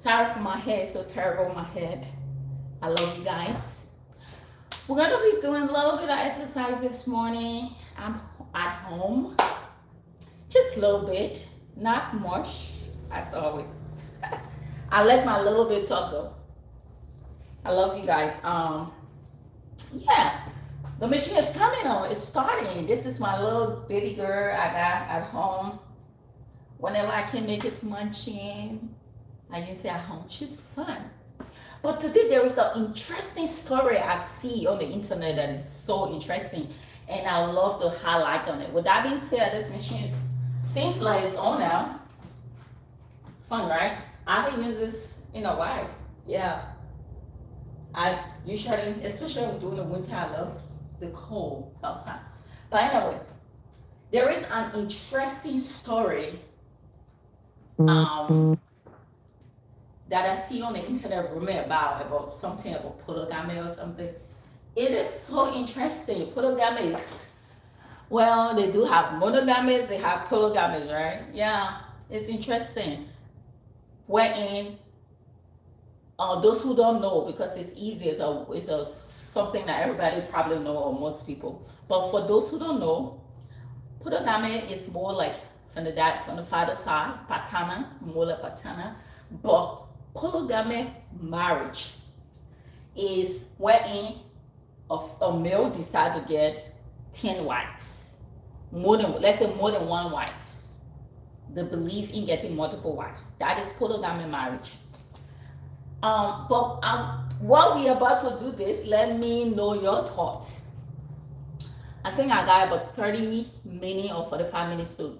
Sorry for my hair, it's so terrible in my head. I love you guys. We're gonna be doing a little bit of exercise this morning. I'm at home, just a little bit, not much, as always. I let my little bit talk though. I love you guys. Yeah, the machine is coming on. It's starting. This is my little baby girl I got at home. Whenever I can make it to my gym, I can say at home. She's fun. But today there is an interesting story I see on the internet that is so interesting, and I love to highlight on it. With that being said, this machine seems like it's on now. Fun, right? I haven't used this in a while. Yeah, I usually, especially during the winter, I love the cold outside. But anyway, there is an interesting story that I see on the internet rumor about something about polygamy or something. It is so interesting. Polygamy is, well, they do have monogamies, they have polygamies, right? Yeah, it's interesting. Wherein those who don't know, because it's easy, it's a something that everybody probably know, or most people. But for those who don't know, polygamy is more like from the father side, patana, more like patana. But polygamy marriage is wherein a male decide to get 10 wives, more than, let's say, more than one wives. They believe in getting multiple wives. That is polygamy marriage. But while we are about to do this, let me know your thoughts. I think I got about 30 minutes or 45 minutes to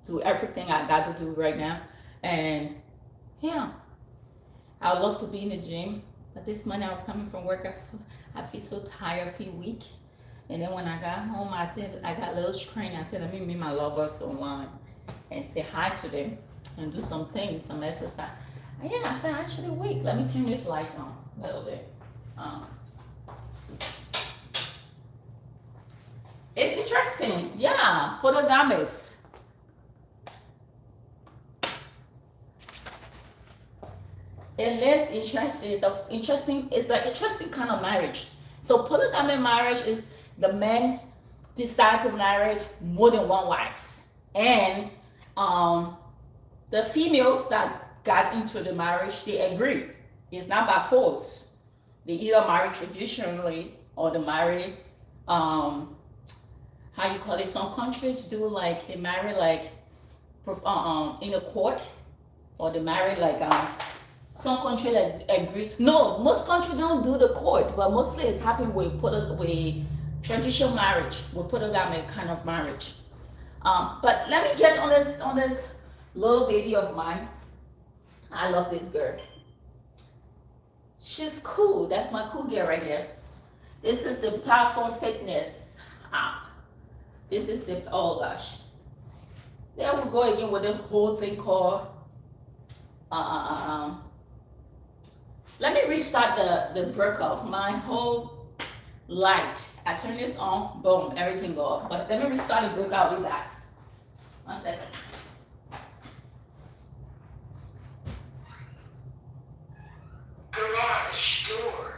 do everything I got to do right now. And yeah, I would love to be in the gym. But this morning I was coming from work, I feel so tired, I feel weak. And then when I got home, I said, I got a little strain. I said, let me meet my lovers online and say hi to them and do some things, some exercise. And yeah, I feel actually weak. Let me turn this lights on a little bit. It's interesting. Yeah, polygamous. It is interesting. It's an interesting kind of marriage. So polygamy marriage is the men decide to marry more than one wives, and the females that got into the marriage, they agree. It's not by force. They either marry traditionally or they marry how you call it. Some countries do like they marry like in a court, or they marry like some countries that agree. No, most countries don't do the court, but mostly it's happening with traditional marriage, with polygamy kind of marriage. But let me get on this little baby of mine. I love this girl. She's cool. That's my cool girl right here. This is the Powerful Fitness app. This is the, oh gosh. There we go again with the whole thing called let me restart the breakout. My whole light, I turn this on, boom, everything go off. But let me restart the breakout. I'll be back. 1 second. Garage door.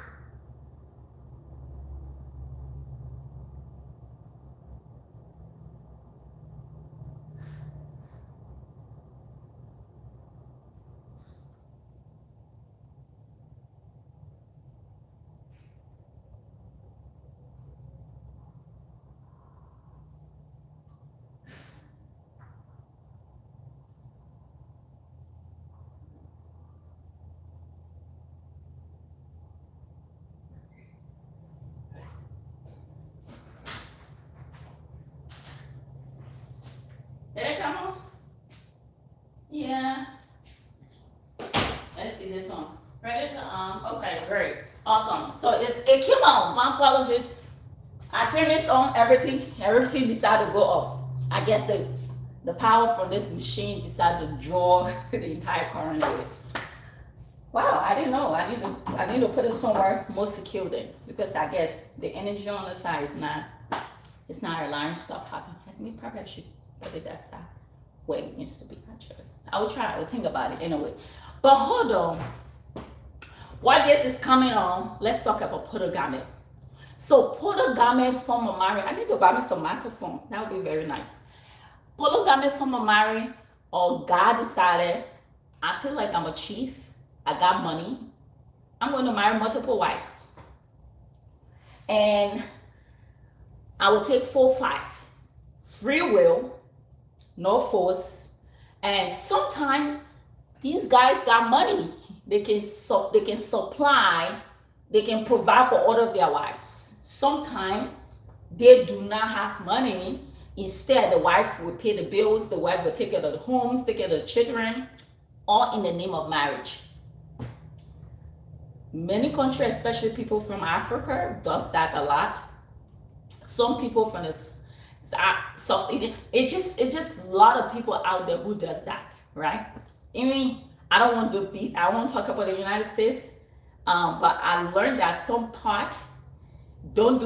Did it come on? Yeah. Let's see this one. Ready to okay, great. Awesome. So it came on. My apologies. I turned this on, everything decided to go off. I guess the power from this machine decided to draw the entire current away. Wow, I didn't know. I need to put it somewhere more secure then, because I guess the energy on the side is not, it's not allowing stuff happen. I think probably I should put it that side where it needs to be actually. I will think about it anyway. But hold on. While this is coming on, let's talk about polygamy. So polygamy from a marriage, I need to buy me some microphone. That would be very nice. Polygamy from a marriage, or God decided, I feel like I'm a chief, I got money, I'm going to marry multiple wives. And I will take 4, 5. Free will, no force. And sometimes these guys got money. They can supply, they can provide for all of their wives. Sometimes they do not have money. Instead, the wife will pay the bills, the wife will take care of the homes, take care of the children, all in the name of marriage. Many countries, especially people from Africa, does that a lot. Some people from the South Indian, it's just a lot of people out there who does that, right? I mean, I don't want to talk about the United States, but I learned that some part don't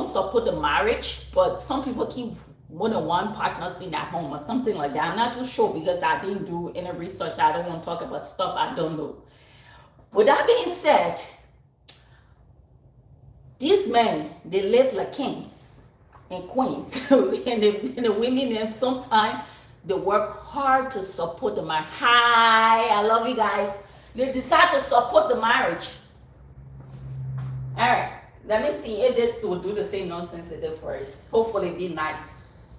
support the marriage, but some people keep more than one partners in their home or something like that. I'm not too sure because I didn't do any research. I don't want to talk about stuff I don't know. With that being said, these men, they live like kings and queens. and the women, them sometimes they work hard to support the marriage. Hi, I love you guys. They decide to support the marriage. All right, let me see if this will do the same nonsense it did first. Hopefully be nice.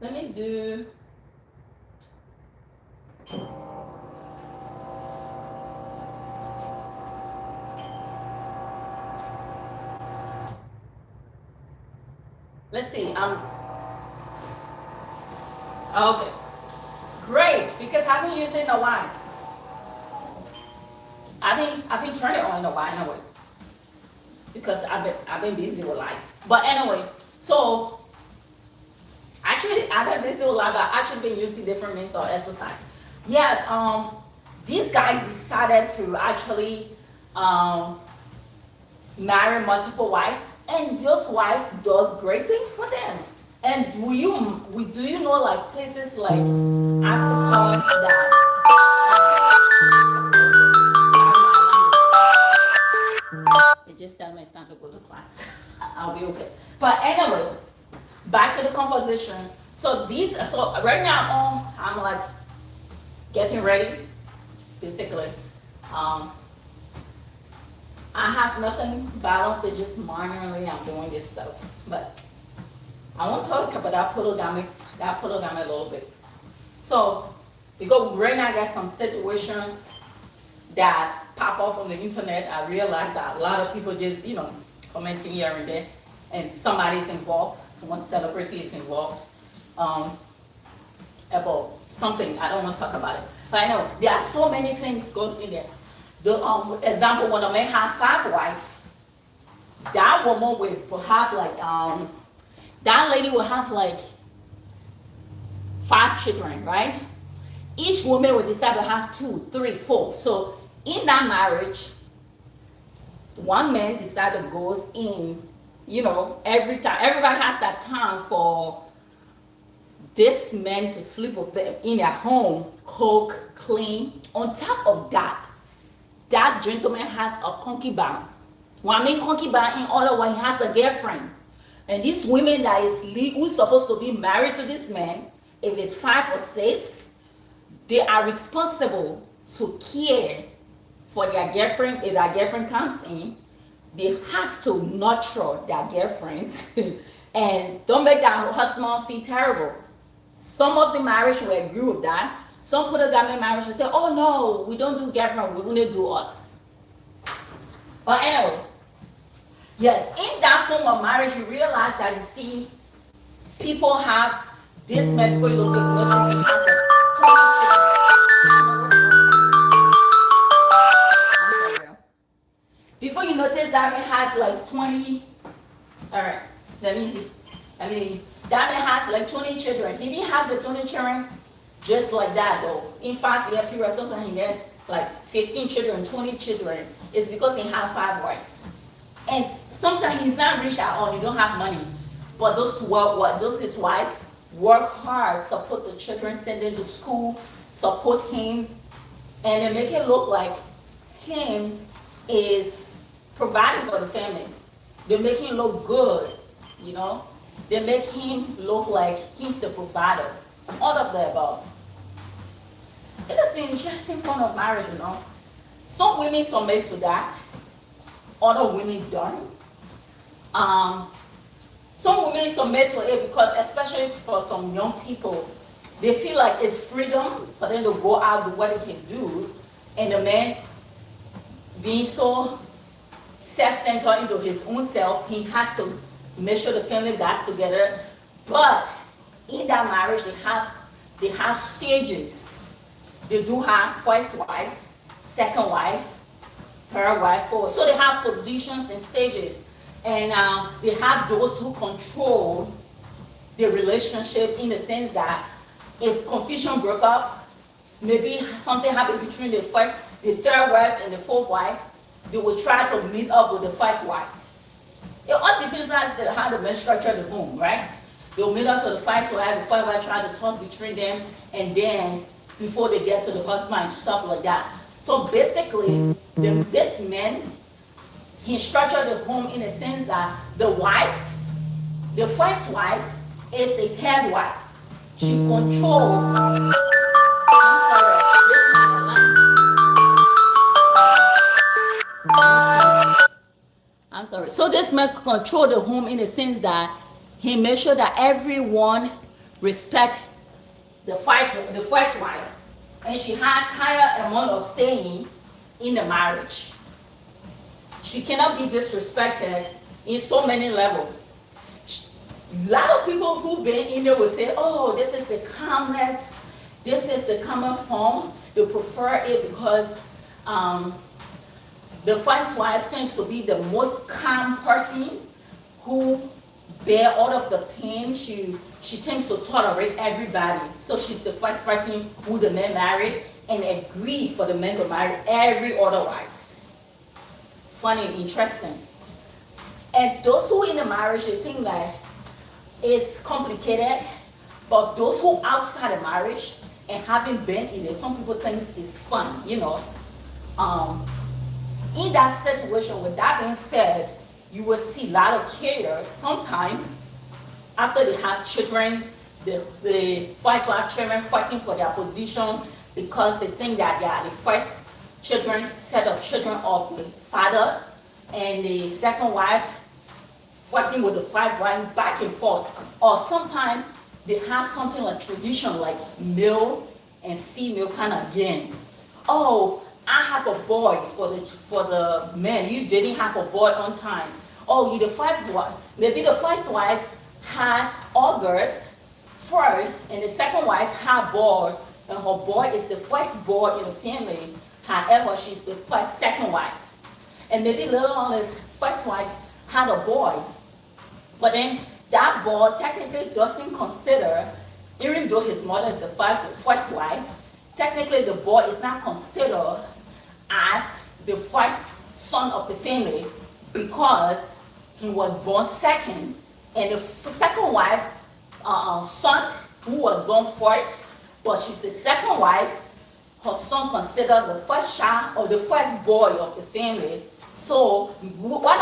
Let me do... Let's see. Okay. Great, because I've been using a while. I've been turning it on in a while anyway. Because I've been busy with life. But anyway, so actually I've been busy with life, but I've actually been using different means of exercise. Yes, these guys decided to actually marry multiple wives, and those wives does great things for them. And do you know like places like Africa that it just tell me it's time to go to class. I'll be okay. But anyway, back to the conversation. So right now I'm like getting ready, basically. I have nothing balanced, it's just minorly I'm doing this stuff. But I want to talk about that polygamy a little bit. So, because right now I got some situations that pop up on the internet. I realize that a lot of people just, commenting here and there, and somebody's involved, one celebrity is involved about something. I don't want to talk about it. But I know there are so many things goes in there. The example, when a man has 5 wives, that woman will have like, that lady will have like 5 children, right? Each woman will decide to have 2, 3, 4. So in that marriage, one man decided to goes in, every time. Everybody has that time for this man to sleep with them in their home, cook, clean. On top of that, that gentleman has a concubine. When I mean concubine, in other words, he has a girlfriend. And these women that who's supposed to be married to this man, if it's 5 or 6, they are responsible to care for their girlfriend. If their girlfriend comes in, they have to nurture their girlfriends and don't make that husband feel terrible. Some of the marriage will agree with that. Some polygamy marriage will say, oh no, we don't do girlfriend, we only do us. But anyway, yes, in that form of marriage, you realize that you see people have this man before you look at notice he has before you notice that man has like 20. All right, that man has like 20 children. He didn't have the 20 children just like that though. In 5-year period, sometimes he had like 15 children, 20 children. It's because he had 5 wives. And sometimes he's not rich at all, he don't have money. But those his wife, work hard, support the children, send them to school, support him, and they make it look like him is providing for the family. They make him look good, you know. They make him look like he's the provider. All of the above. It is an interesting form of marriage, you know. Some women submit to that. Other women don't. Some women submit to it because, especially for some young people, they feel like it's freedom for them to go out, do what they can do, and the man being so self-centered into his own self, he has to make sure the family gets together. But in that marriage, they have stages. They do have first wives, second wife, third wife, fourth. So they have positions and stages. And they have those who control the relationship in the sense that if confusion broke up, maybe something happened between the third wife and the fourth wife, they will try to meet up with the first wife. It all depends on how the men structure the home, right? They'll meet up to the first wife try to talk between them, and then before they get to the husband and stuff like that. So basically, this man, he structured the home in a sense that the wife, the first wife, is the head wife. She controls. I'm sorry, this is my line. I'm sorry. So this man control the home in a sense that he makes sure that everyone respect the first wife, and she has higher amount of saying in the marriage. She cannot be disrespected in so many levels. A lot of people who've been in there will say, oh, this is the calmness, this is the common form. They prefer it because the first wife tends to be the most calm person who bear all of the pain. She tends to tolerate everybody. So she's the first person who the man married and agreed for the men to marry every other wives. Funny, interesting. And those who in the marriage, they think that it's complicated, but those who outside the marriage and haven't been in it, some people think it's fun, you know. In that situation, with that being said, you will see a lot of carriers sometimes after they have children, the first wife children fighting for their position because they think that they are the first set of children of the father, and the second wife fighting with the first wife back and forth. Or sometimes they have something like tradition, like male and female kind of game. Oh, I have a boy for the man. You didn't have a boy on time. Oh, you the first wife. Maybe the first wife had all girls first, and the second wife had boy, and her boy is the first boy in the family. However, she's the second wife. And maybe later on, his first wife had a boy. But then that boy technically doesn't consider, even though his mother is the first wife, technically the boy is not considered as the first son of the family because he was born second. And the second wife, son who was born first, but she's the second wife, her son considered the first child or the first boy of the family. So what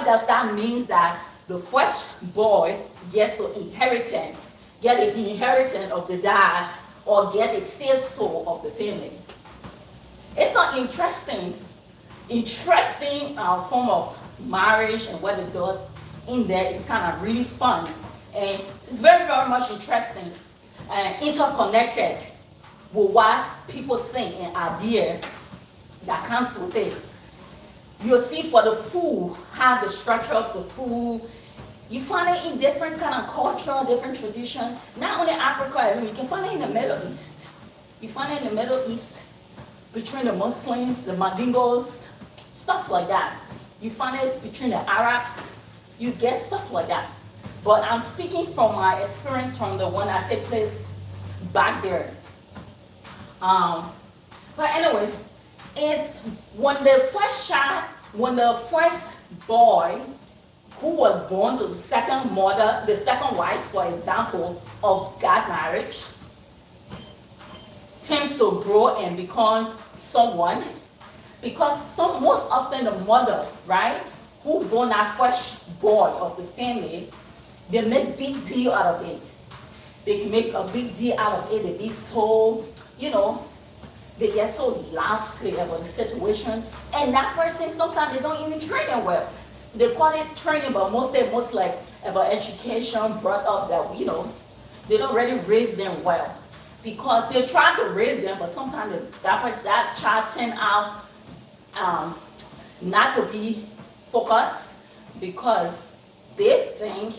does that mean? That the first boy gets the inheritance of the dad, or get a say-so of the family. It's an interesting form of marriage, and what it does in there is kind of really fun. And it's very, very much interesting and interconnected with what people think and idea that comes with it. You'll see for the food, how the structure of the food, you find it in different kind of culture, different tradition. Not only Africa, you can find it in the Middle East. You find it in the Middle East between the Muslims, the Mandingos, stuff like that. You find it between the Arabs. You get stuff like that. But I'm speaking from my experience from the one that took place back there. But anyway, it's when the first boy who was born to the second mother, the second wife, for example, of that marriage, tends to grow and become someone, because most often the mother, right, who born that firstborn of the family, they make big deal out of it. They can make a big deal out of it. They be so, they get so lousy about the situation. And that person, sometimes they don't even train them well. They call it training, but most like about education, brought up that, they don't really raise them well. Because they try to raise them, but sometimes that child turn out not to be focused, because they think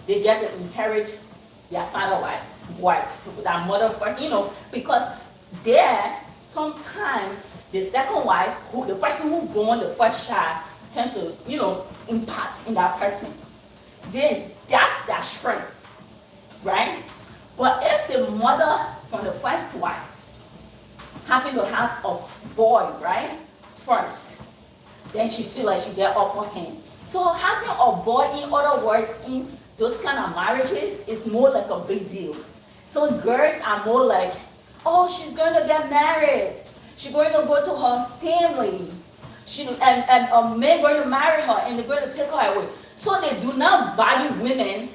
they get to inherit their father wife, their mother first, because there, sometimes the second wife, the person who born the first child, tends to, impact in that person. Then that's their strength, right? But if the mother from the first wife happen to have a boy, right, first, then she feel like she get upper hand. So having a boy, in other words, in those kind of marriages is more like a big deal. So girls are more like, oh, she's going to get married. She's going to go to her family. And a man going to marry her, and they're going to take her away. So they do not value women,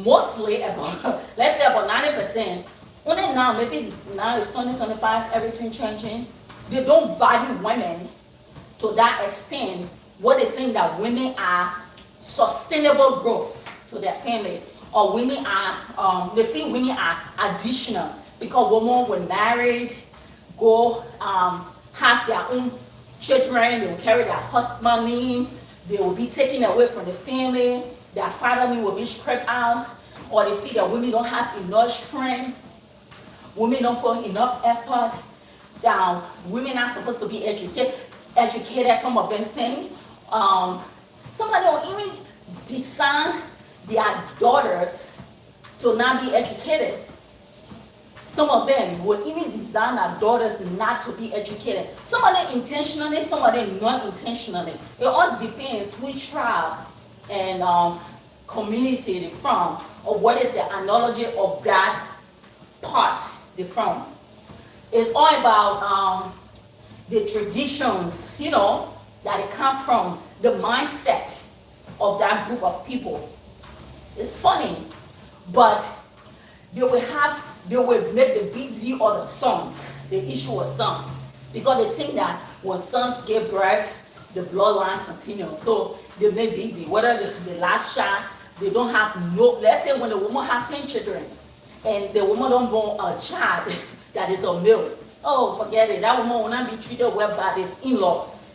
mostly about, let's say about 90%. Only now, maybe now it's 2025, everything changing. They don't value women to that extent, what they think that women are sustainable growth to their family, or women are, they feel women are additional, because women when married, go have their own children, they will carry their husband name, they will be taken away from the family, their father name will be stripped out, or they feel that women don't have enough strength, women don't put enough effort, that women are supposed to be educated, some of them think. Some of them will even design their daughters to not be educated. Some of them will even design their daughters not to be educated. Some of them intentionally, some of them non-intentionally. It all depends which tribe and community they're from, or what is the analogy of that part they're from. It's all about the traditions, that it comes from, the mindset of that group of people. It's funny, but they will make the big deal of the sons, the issue of sons, because they think that when sons give birth, the bloodline continues. So they make big deal. Whether the last child, they don't have let's say when the woman has 10 children, and the woman don't born a child that is a male. Oh, forget it. That woman will not be treated well by the in-laws.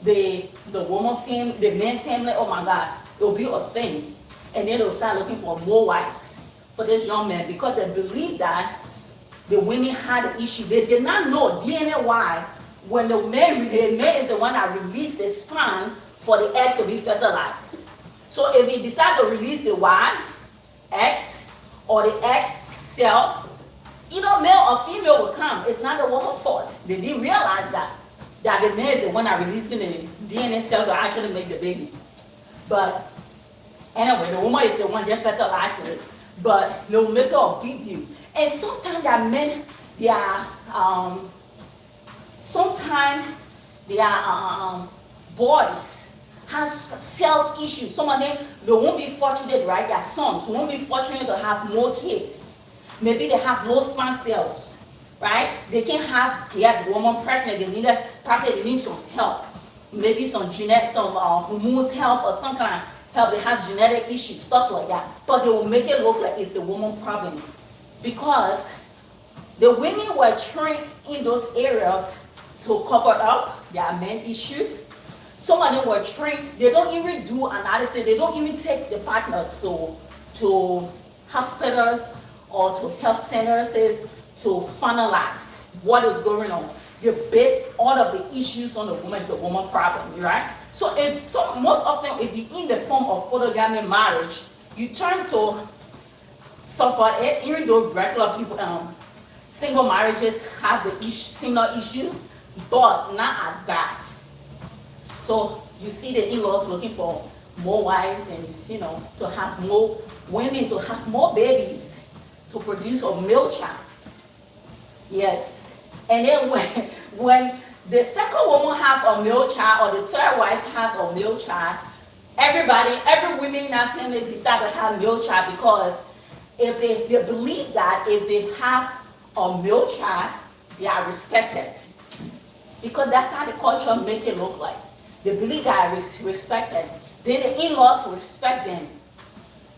The woman family, the man family, oh my God, it will be a thing. And then they'll start looking for more wives for this young man, because they believe that the women had an issue. They did not know DNA-wise when the man is the one that released the sperm for the egg to be fertilized. So if he decides to release the Y, X, or the X cells, either male or female will come. It's not the woman's fault. They didn't realize that the man is the one that releasing the DNA cell to actually make the baby. But anyway, the woman is the one that fertilizes it. But they'll make it a big deal. And sometimes that men, they are, boys has cells issues. Some of them, they won't be fortunate, right? Their sons won't be fortunate to have more kids. Maybe they have low sperm cells, right? They can't get the woman pregnant. They need some help. Maybe some hormones help, or some kind of help. They have genetic issues, stuff like that. But they will make it look like it's the woman's problem, because the women were trained in those areas to cover up their men issues. Some of them were trained. They don't even do analysis. They don't even take the partners to hospitals or to health centers to finalize what is going on. They base all of the issues on the woman. It's the woman problem, right? So most often, if you're in the form of polygamy marriage, you turn to suffer it, even though regular people, single marriages have the similar issues, but not as bad. So you see the in-laws looking for more wives and, to have more women, to have more babies, to produce a male child. Yes. And then when the second woman have a male child or the third wife have a male child, every woman in that family decide to have a male child, because if they believe that if they have a male child, they are respected. Because that's how the culture make it look like. They believe they are respected. Then the in-laws respect them.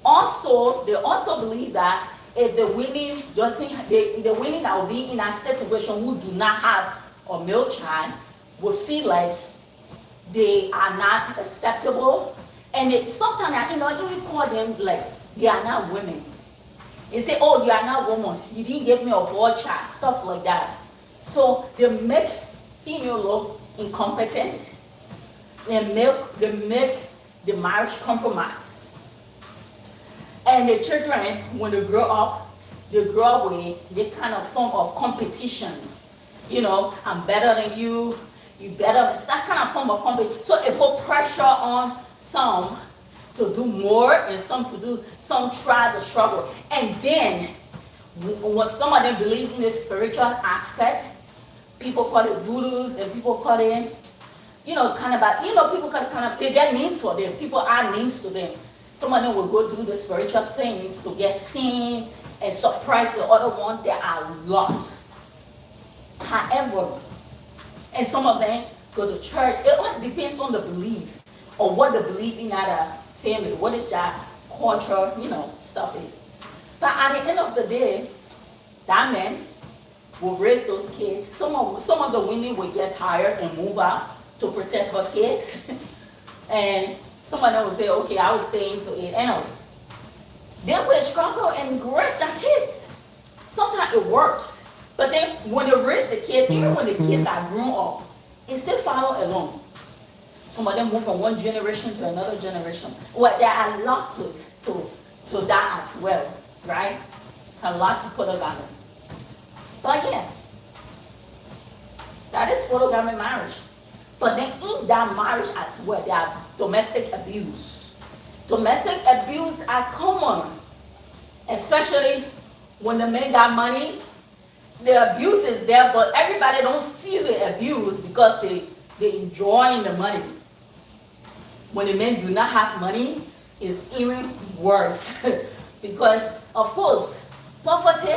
Also, they also believe that if the women the women that will be in that situation who do not have a male child will feel like they are not acceptable. And sometimes, even call them like they are not women. They say, oh, you are not woman. You didn't give me a boy child, stuff like that. So they make female look incompetent. They make the marriage compromise. And the children, when they grow up with the kind of form of competitions. I'm better than you, you better. It's that kind of form of competition. So it put pressure on some to do more and some try to struggle. And then, when some of them believe in the spiritual aspect, people call it voodoos and people call it, people call it kind of, they get names for them. People add names to them. Some of them will go do the spiritual things to get seen and surprise the other one. There are lots. However, and some of them go to church. It all depends on the belief or what the belief in that family, what is that culture, stuff is. But at the end of the day, that man will raise those kids. Some of the women will get tired and move out to protect her kids. And some of them will say, okay, I will stay into it. Anyway, they will struggle and raise their kids. Sometimes it works. But then when they raise the kids, even when the kids are grown up, it still follow along. Some of them move from one generation to another generation. Well, there are a lot to that as well, right? A lot to polygamy. But yeah, that is polygamy marriage. But then in that marriage as well, there are domestic abuse. Domestic abuse are common, especially when the men got money. The abuse is there, but everybody don't feel the abuse because they enjoying the money. When the men do not have money, it's even worse. Because, of course, poverty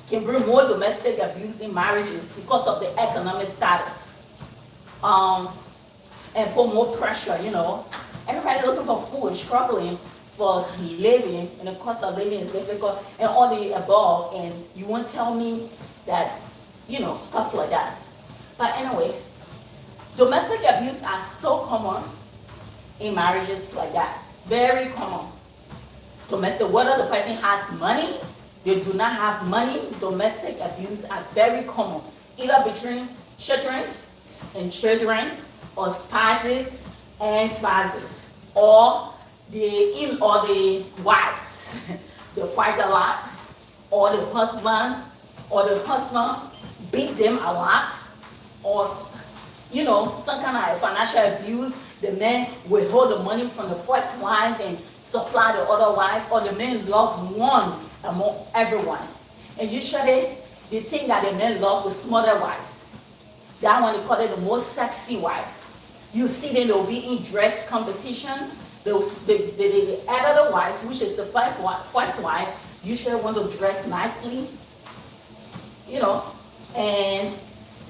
can bring more domestic abuse in marriages because of the economic status. And put more pressure, Everybody looking for food, struggling for living, and the cost of living is difficult, and all the above, and you won't tell me that, stuff like that. But anyway, domestic abuse are so common in marriages like that. Very common. Domestic, whether the person has money, they do not have money, domestic abuse are very common. Either between children and children, or spouses and spouses, or the wives. They fight a lot, or the husband beat them a lot, or some kind of financial abuse. The man will hold the money from the first wife and supply the other wife, or the men love one among everyone. And usually they think that the men love the smaller wives. That one they call it the most sexy wife. You see them, they'll be in dress competition. The other wife, which is the first wife, usually want to dress nicely, and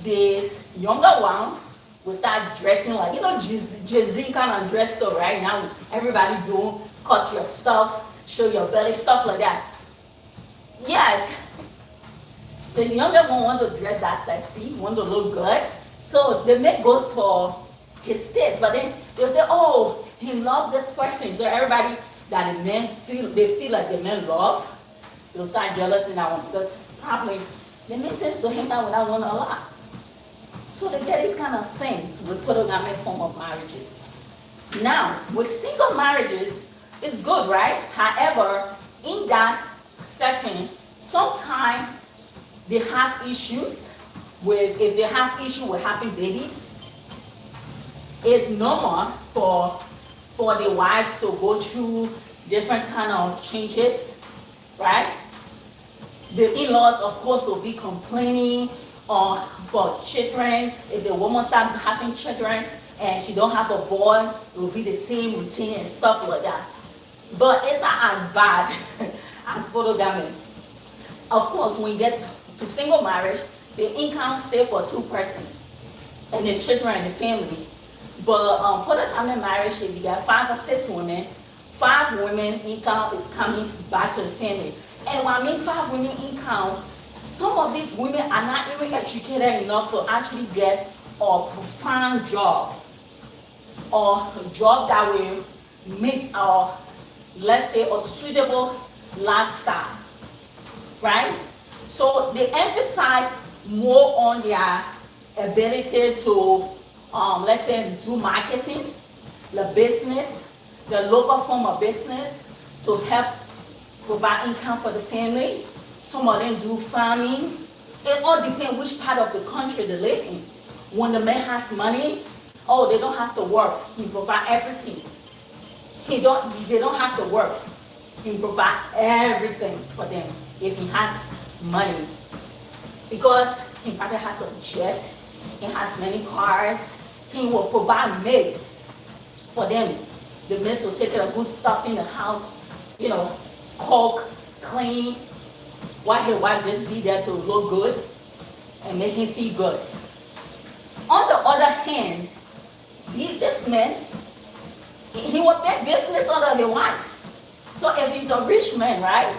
the younger ones will start dressing like, Jay-Z kind of dress though, right? Now everybody do cut your stuff, show your belly, stuff like that. Yes, the younger one want to dress that sexy, want to look good. So the man goes for his taste, but then they'll say, oh, he loved this person. So everybody that the men feel like the men love, they'll start jealous in that one, because probably the men tends to hang out with that one a lot. So they get these kind of things with polygamy form of marriages. Now, with single marriages, it's good, right? However, in that setting, sometimes they have issues with, if they have issue with having babies, it's normal for for the wives to go through different kind of changes, right? The in-laws, of course, will be complaining for children. If the woman start having children and she don't have a boy, it will be the same routine and stuff like that. But it's not as bad as polygamy. Of course, when you get to single marriage, the income stay for two persons and the children and the family. But polygamy marriage, if you got 5 or 6 women, 5 women income is coming back to the family. And when I mean 5 women income, some of these women are not even educated enough to actually get a profound job or a job that will make let's say a suitable lifestyle, right? So they emphasize more on their ability to let's say do marketing, the business, the local form of business to help provide income for the family. Some of them do farming. It all depends which part of the country they live in. When the man has money, oh, they don't have to work. He provide everything. They don't have to work. He provide everything for them if he has money. Because he probably has a jet, he has many cars, he will provide maids for them. The maids will take care of good stuff in the house, you know, cook, clean, while his wife just be there to look good and make him feel good. On the other hand, this man, he will make business out of his wife. So if he's a rich man, right,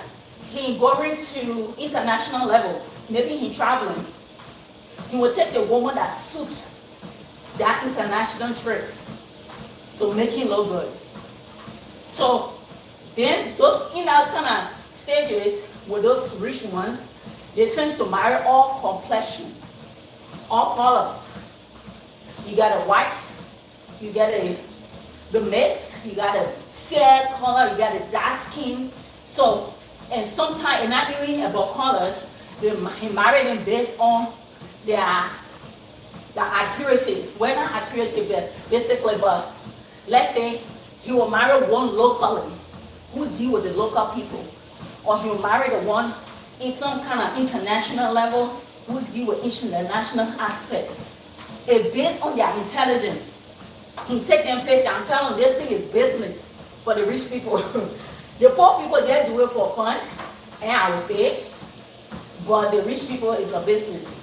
he going to international level, maybe he traveling, he will take the woman that suits that international trip to make him look good. So then those in those kind of stages with those rich ones, they tend to marry all complexion, all colors. You got a white, you got the mix, you got a fair color, you got a dark skin. So, and sometimes, and not even about colors, they marry them based on their accuracy. Well, not accuracy, but basically, but let's say he will marry one locally who deal with the local people, or he will marry the one in some kind of international level who deal with international aspect. It's based on their intelligence. He take them places. I'm telling you, this thing is business for the rich people. The poor people, they do it for fun, and I would say, but the rich people is a business.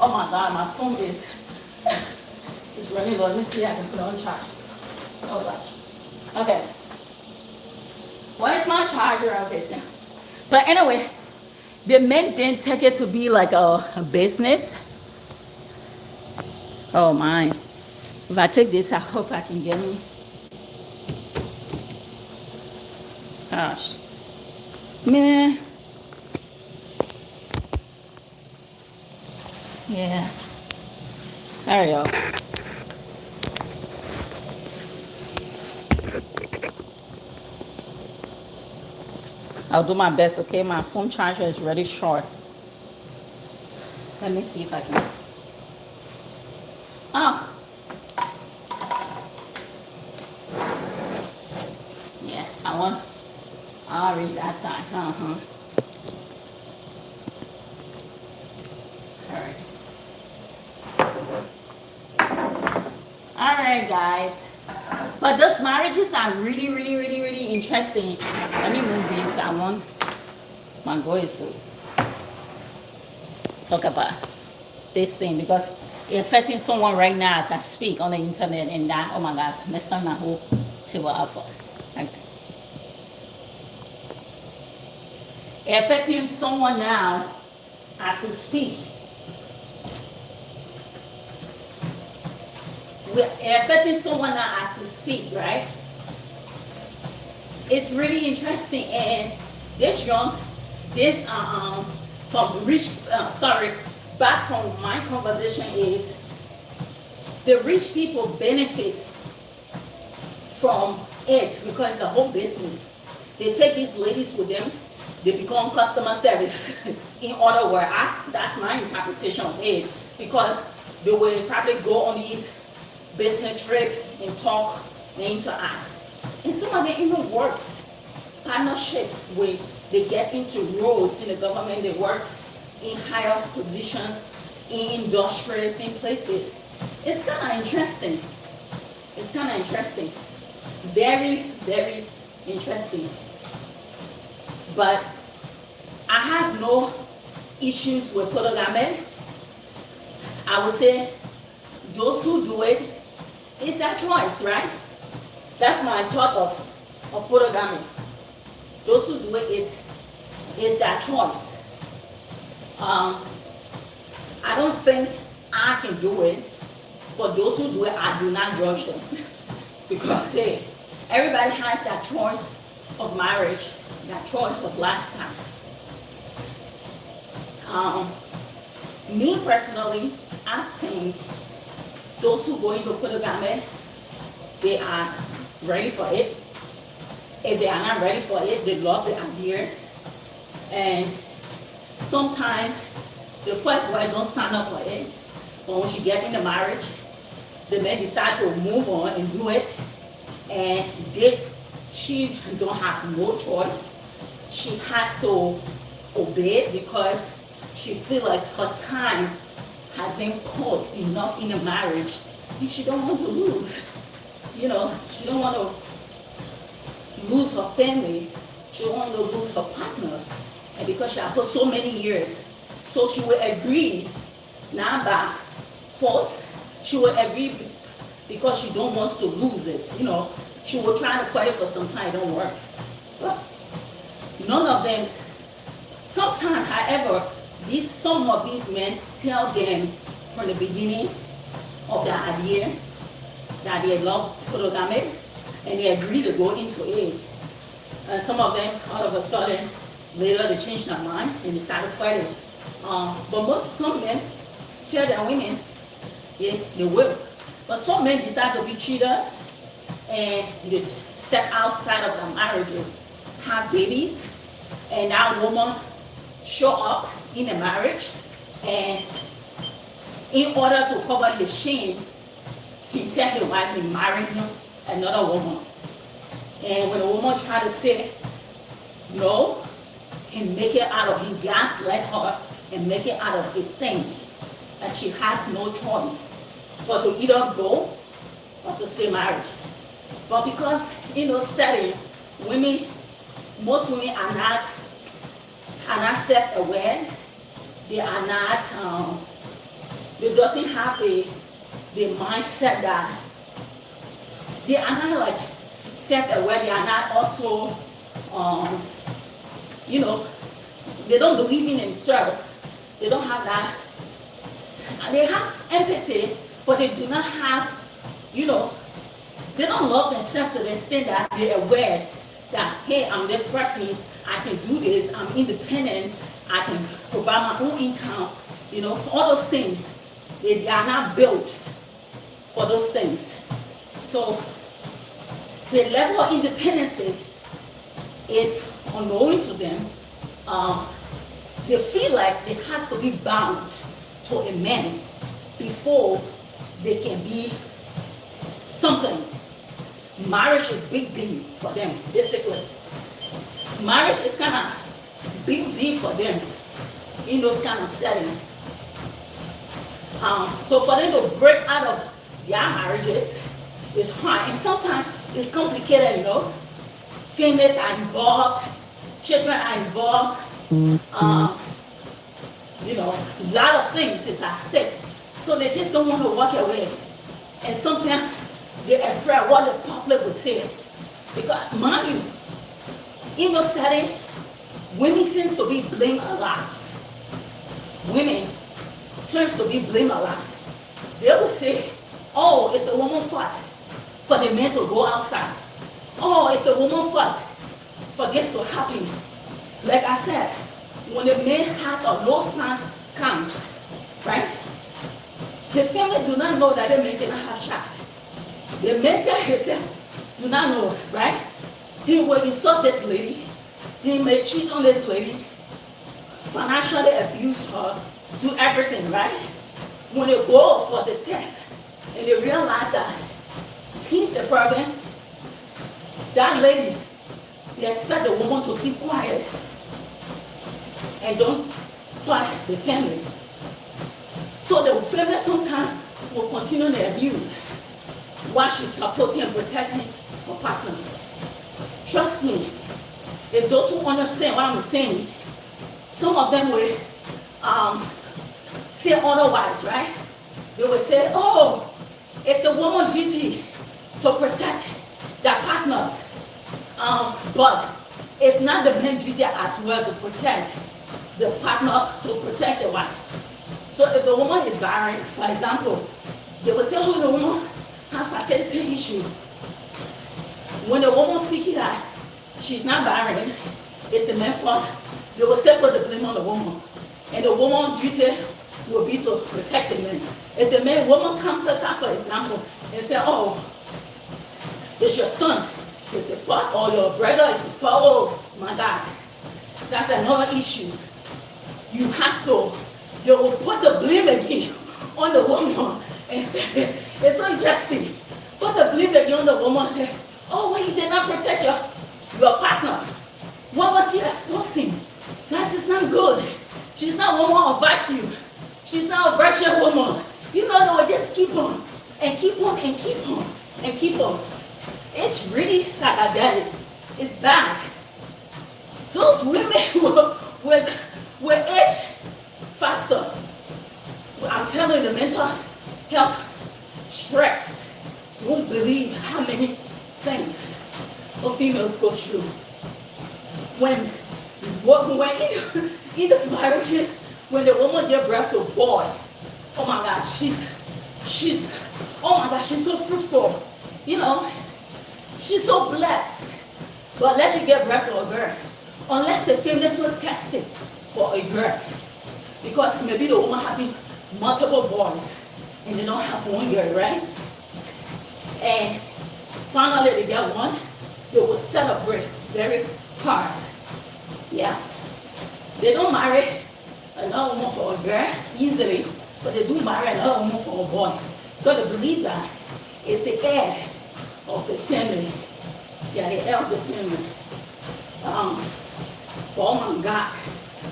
Oh my God, my phone is it's running low. Let me see if I can put it on charge. Oh gosh. Okay. Where's my charger? Okay, so. But anyway, the men didn't take it to be like a business. Oh my. If I take this, I hope I can get me. Gosh. Man. Yeah. There we go. I'll do my best, okay? My phone charger is really short. Let me see if I can. Oh. Yeah, I'll read that side. Alright guys, but those marriages are really interesting. Let me move this. I want my goal is to talk about this thing because it's affecting someone right now as I speak on the internet, and that, oh my gosh, messed up my whole table up. It's affecting someone now as we speak. We're affecting someone now as we speak, right? It's really interesting, and this from rich, back from my conversation is the rich people benefits from it because the whole business. They take these ladies with them, they become customer service. In other words, that's my interpretation of it, because they will probably go on these business trip and talk they interact. And some of them even works partnership with, they get into roles in the government, they work in higher positions, in industries, in places. It's kind of interesting. It's kind of interesting. Very, very interesting. But I have no issues with polygamy. I would say those who do it, it's their choice, right? That's my thought of polygamy. Those who do it is their choice. I don't think I can do it, but those who do it, I do not judge them. Because hey, everybody has that choice of marriage, that choice of lifestyle. Me personally, I think those who go into polygamy, they are ready for it. If they are not ready for it, they love the ideas. And sometimes the first wife don't sign up for it, but when she get in the marriage, the man decide to move on and do it, and she don't have no choice. She has to obey it because she feel like her time has been put enough in the marriage, and she don't want to lose. You know, she don't want to lose her family. She don't want to lose her partner, and because she has put so many years, so she will agree, not by force. She will agree because she don't want to lose it. You know, she will try to fight it for some time. It don't work. But none of them. Sometimes, however, some of these men tell them from the beginning of the idea that they love polygamy, and they agree to go into it. And some of them, all of a sudden, later they change their mind and they start fighting. But some men tell their women, yeah, they will. But some men decide to be cheaters and they step outside of their marriages, have babies, and that woman show up in a marriage, and in order to cover his shame, he tell his wife he married him another woman. And when the woman try to say no, he make it out of, he gaslight her and make it out of a thing that she has no choice but to either go or to stay married. But because in those settings, women, most women are not self-aware. They are not, they doesn't have the mindset that, they are not like self-aware. They are not also, you know, they don't believe in themselves. They don't have that. They have empathy, but they do not have, you know, they don't love themselves to the extent that they're aware that, hey, I'm this person, I can do this, I'm independent, I can provide my own income, you know, all those things. They are not built for those things. So the level of independence is unknown to them. They feel like they has to be bound to a man before they can be something. Marriage is big deal for them, basically. Marriage is kind of big deal for them in those kind of settings. So for them to break out of their marriages is hard, and sometimes it's complicated, you know. Families are involved, children are involved, you know, a lot of things is at stake. So they just don't want to walk away. And sometimes they're afraid what the public will say. Because, mind you, in those settings, women tend to be blamed a lot. Women tend to be blamed a lot. They will say, oh, it's the woman's fault for the men to go outside. Oh, it's the woman's fault for this to happen. Like I said, when the man has a low sperm count, right? The family do not know that the man cannot have child. The man himself do not know, right? He will insult this lady. He may cheat on this lady, financially abuse her, do everything, right? When they go for the test and they realize that he's the problem, that lady, they expect the woman to keep quiet and don't fight the family. So the family sometimes will continue the abuse while she's supporting and protecting her partner. Trust me, if those who understand what I'm saying, some of them will say otherwise, right? They will say, oh, it's the woman's duty to protect their partner. But it's not the man's duty as well to protect the partner, to protect the wives. So if the woman is barren, for example, they will say, oh, the woman has fertility issue. When the woman figures that she's not barren, it's the man's fault, they will say put the blame on the woman. And the woman's duty will be to protect the man. If the woman comes to us, for example, and say, oh, it's your son, it's the fault, or your brother is the fault, oh my God, that's another issue. You have to, they will put the blame again on the woman and say, it's so interesting. Put the blame again on the woman and say, oh, well, you did not protect your partner. What was she exposing? That is not good. She's not a woman of virtue. She's not a virtuous woman. You know, they will just keep on and keep on and keep on and keep on. It's really psychedelic. It's bad. Those women will age faster. I'm telling you, the mental health stress. You won't believe how many things our females go through. When in these marriages, when the woman gives birth to a boy, oh my God, she's so fruitful. You know, she's so blessed. But unless you give birth to a girl, unless the family is so tested for a girl, because maybe the woman having multiple boys and they don't have one girl, right? And finally they get one, they will celebrate very hard. Yeah. They don't marry another woman for a girl easily, but they do marry another woman for a boy. Because they believe that it's the heir of the family. Yeah, the heir of the family. Oh my God.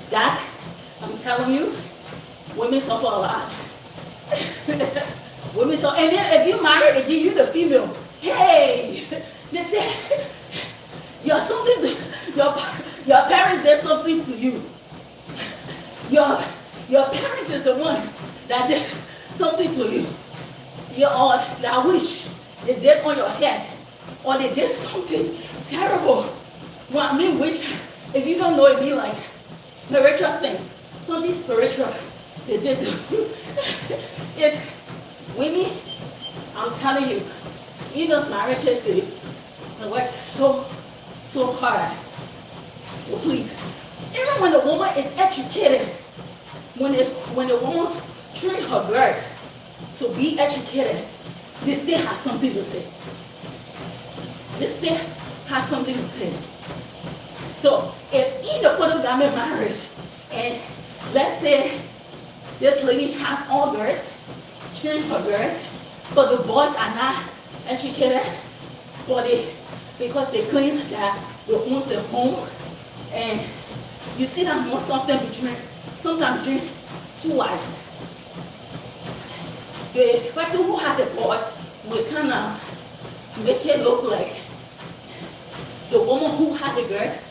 That, I'm telling you, women suffer a lot. Women suffer. And then if you marry, they give you the female. Hey, they say, you're something to, your parents did something to you. Your parents is the one that did something to you. Or that wish they did on your head. Or they did something terrible. Well, I mean wish, if you don't know, it be like spiritual thing. Something spiritual they did to you. It's women, I'm telling you, in those marriages, they work so hard. So please, even when the woman is educated, when the woman train her girls to be educated, they still have something to say. They still have something to say. So if in the polygamy marriage, and let's say this lady has all girls, train her girls, but the boys are not educated, because they claim that they own the home. And you see that most of them sometimes drink two wives. The person who had the boy will kind of make it look like the woman who had the girls,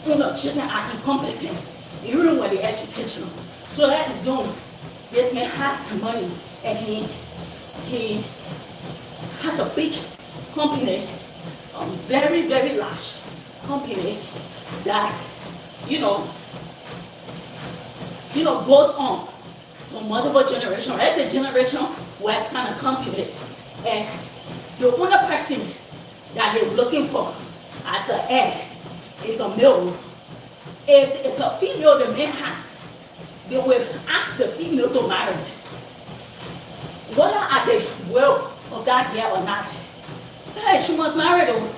the children are incompetent, even with the education. So that is zone. This man has money and he has a big company, very, very large company that goes on to multiple generations. That's a generation wealth kind of company. And the only person that they're looking for as an heir is a male. If it's a female the man has, they will ask the female to marry. Whether are they will of that girl or not, hey, she must marry them.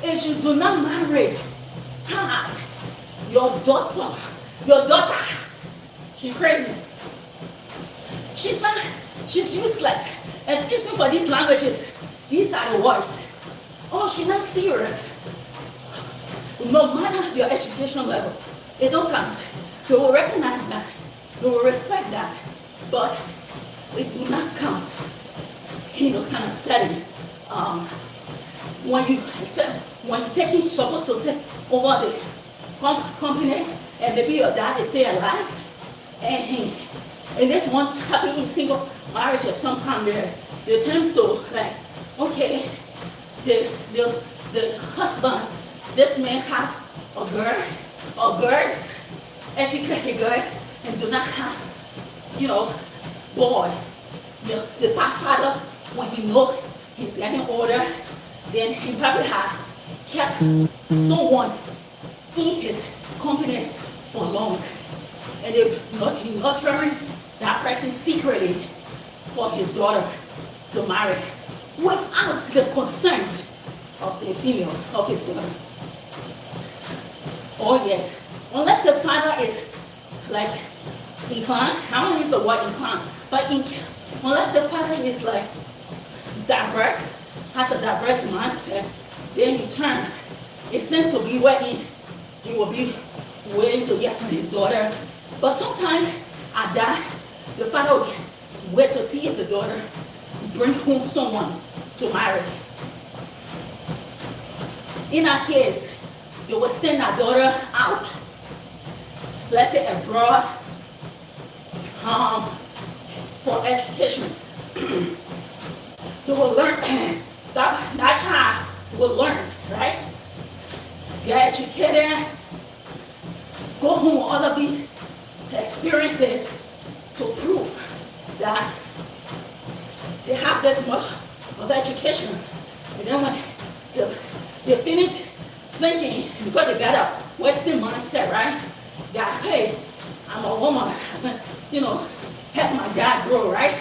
If you do not marry your daughter, she's crazy. She's useless. Excuse me for these languages. These are the words. Oh, she's not serious. No matter your education level, it don't count. They will recognize that. They will respect that. But it do not count kind of setting. When you're supposed to take over the company, and maybe your dad is still alive, and this one happy in single marriages, sometimes they tend to like, okay, the husband, this man have a girl or girls, educated girls, and do not have, boy. The father, when he know he's getting older, then he probably have kept someone in his company for long. And they're nurturing that person secretly for his daughter to marry without the consent of the female, of his daughter. Oh yes, unless the father is like inclined, I don't use the word inclined, but unless the father is like diverse, has a diverse mindset, then in turn, it seems to be where he will be willing to get from his daughter. But sometimes at that, the father will wait to see if the daughter bring home someone to marry. In our case, they will send our daughter out, let's say abroad, for education. They will learn, that child will learn, right? Get educated, go home with all of these experiences to prove that they have that much of education. And then when they finish thinking, because they got a Western mindset, right? That, hey, I'm a woman, help my dad grow, right?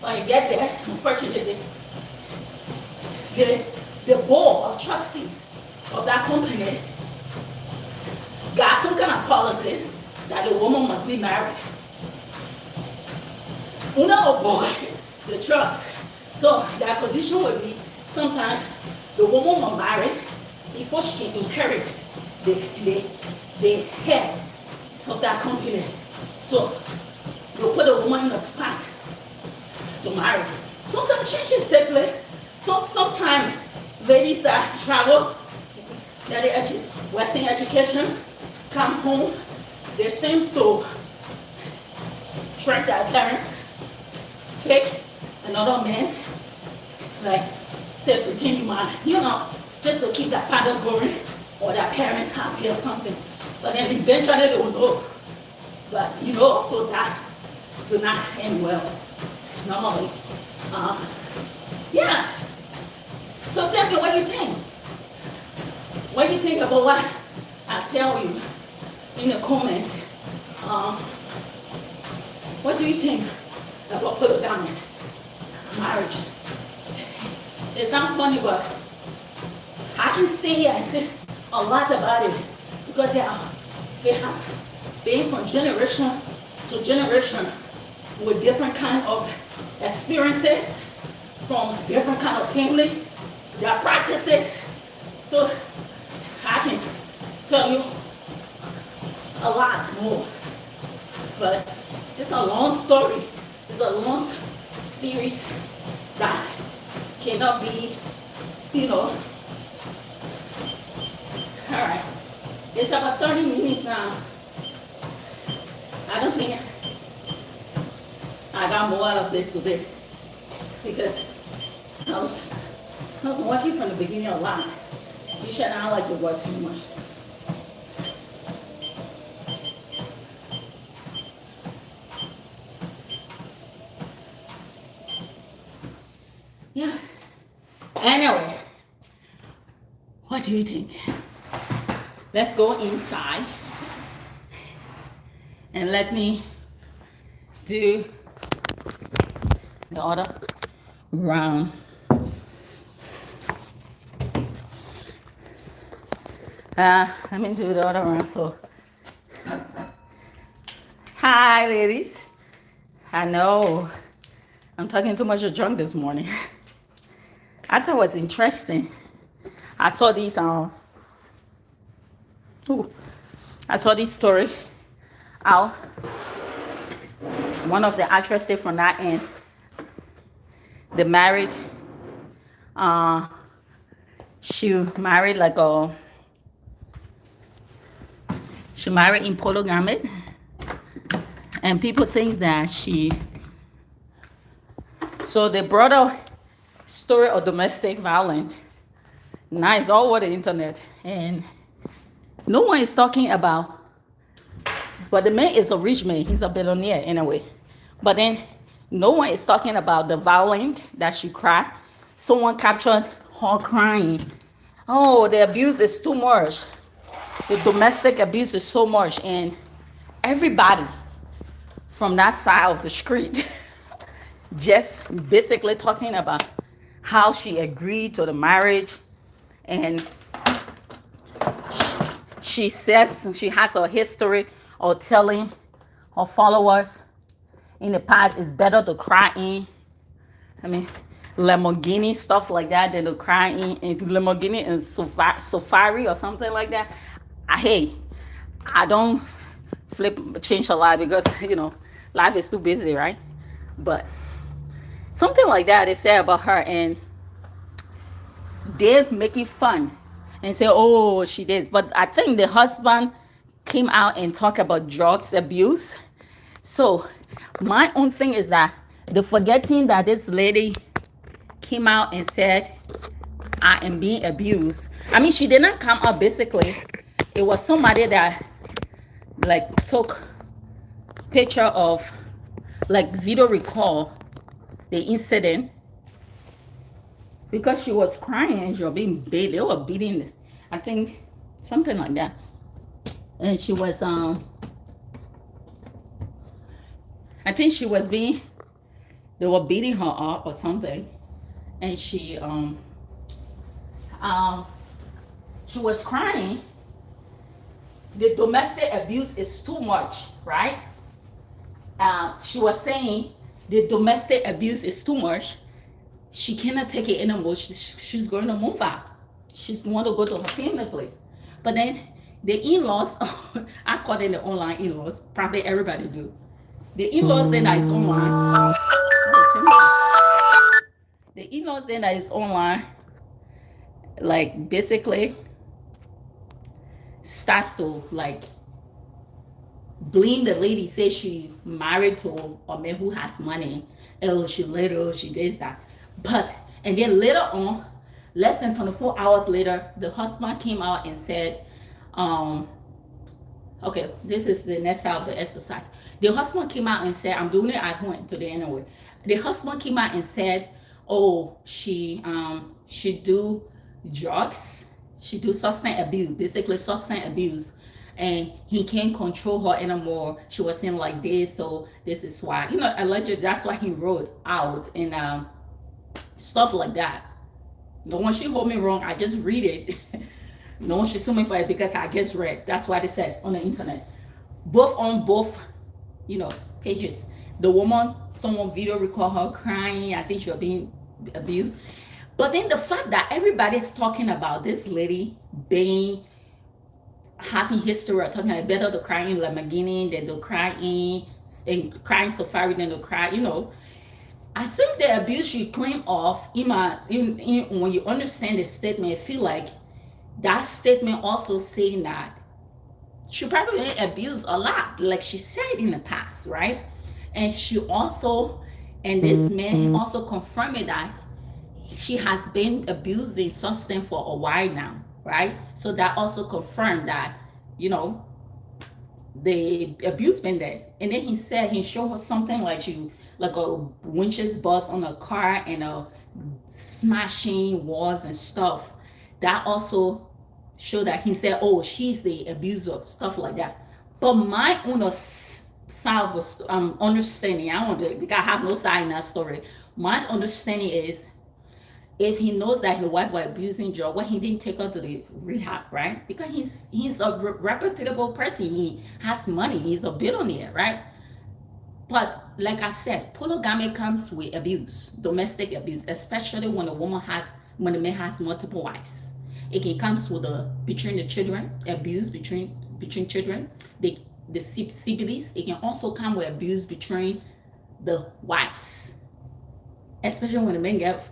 When you get there, unfortunately, the board of trustees of that company got some kind of policy that the woman must be married. No, boy, the trust. So that condition will be sometimes the woman must marry before she can inherit the head of that company. So you put a woman in a spot to marry. Sometimes changes take place. Sometimes ladies that travel, that they Western education, come home, they seem to track their parents, fake another man, like say pretend you might, just to keep that father going or their parents happy or something. But then eventually they will know. But of course that do not end well normally. Yeah. So tell me what you think. What do you think about what I tell you in the comments? What do you think about polygamy, marriage? It's not funny, but I can say and say a lot about it because they have been from generation to generation with different kind of experiences from different kind of family, their practices. So I can tell you a lot more, but it's a long story. It's a long series that cannot be, all right. It's about 30 minutes now. I don't think I got more out of this today because I was working from the beginning a lot. You should not like to work too much. Yeah. Anyway, what do you think? Let's go inside and let me do the other round. Let me do the other round. So, hi, ladies. I know I'm talking too much of junk this morning. I thought it was interesting. I saw these Ooh, I saw this story out. One of the actresses from that end, they married. Uh, she married like a. She married in polygamy, and people think that she. So they brought a story of domestic violence. Now it's all over the internet, and no one is talking about. But the man is a rich man. He's a billionaire anyway. But then no one is talking about the violence that she cried. Someone captured her crying. Oh, the abuse is too much. The domestic abuse is so much. And everybody from that side of the street just basically talking about how she agreed to the marriage. And she says she has a history of telling her followers in the past it's better to cry in. I mean, Lamborghini, stuff like that, than to cry in Lamborghini and Safari or something like that. Hey, I don't change a lot because, life is too busy, right? But something like that they say about her, and they're making fun and say, oh, she did. But I think the husband came out and talked about drugs abuse. So my own thing is that the forgetting that this lady came out and said, I am being abused. I mean, she did not come out basically. It was somebody that like took picture of, like video record the incident, because she was crying and she was being beat. They were beating, I think, something like that. And she was, I think she was being, they were beating her up or something. And she was crying. The domestic abuse is too much, right? She was saying the domestic abuse is too much. She cannot take it anymore. She's going to move out. She's going to go to her family place. But then the in-laws, I call them the online in-laws. Probably everybody do. The in-laws then that is online. The in-laws then that is online, like basically starts to like blame the lady, say she married to a man who has money. Oh, she little, she does that. But, and then later on, less than 24 hours later, the husband came out and said, okay, this is the next side of the exercise. The husband came out and said, I'm doing it at home today anyway. The husband came out and said, oh, she do drugs, she do substance abuse, basically substance abuse, and he can't control her anymore. She was saying like this, so this is why, allegedly that's why he wrote out and stuff like that. No one should hold me wrong. I just read it. No one should sue me for it because I just read. That's why they said on the internet. On both, pages. The woman, someone video record her crying. I think she was being abused. But then the fact that everybody's talking about this lady having history of talking about better to cry in Lamborghini than to cry in Safari than to cry, I think the abuse she claimed of, when you understand the statement, I feel like that statement also saying that she probably abused a lot, like she said in the past, right? And she also, and this man also confirmed that she has been abusing substance for a while now, right? So that also confirmed that, the abuse been there. And then he said he showed her something like a winches bus on a car and smashing walls and stuff. That also showed that he said, oh, she's the abuser, stuff like that. But my own side of the understanding, because I have no side in that story. My understanding is, if he knows that his wife was abusing drugs, well, he didn't take her to the rehab, right? Because he's a reputable person. He has money. He's a billionaire, right? But like I said, polygamy comes with abuse, domestic abuse, especially when the man has multiple wives. It can come with the between the children, abuse between children, the siblings. It can also come with abuse between the wives, especially when the men get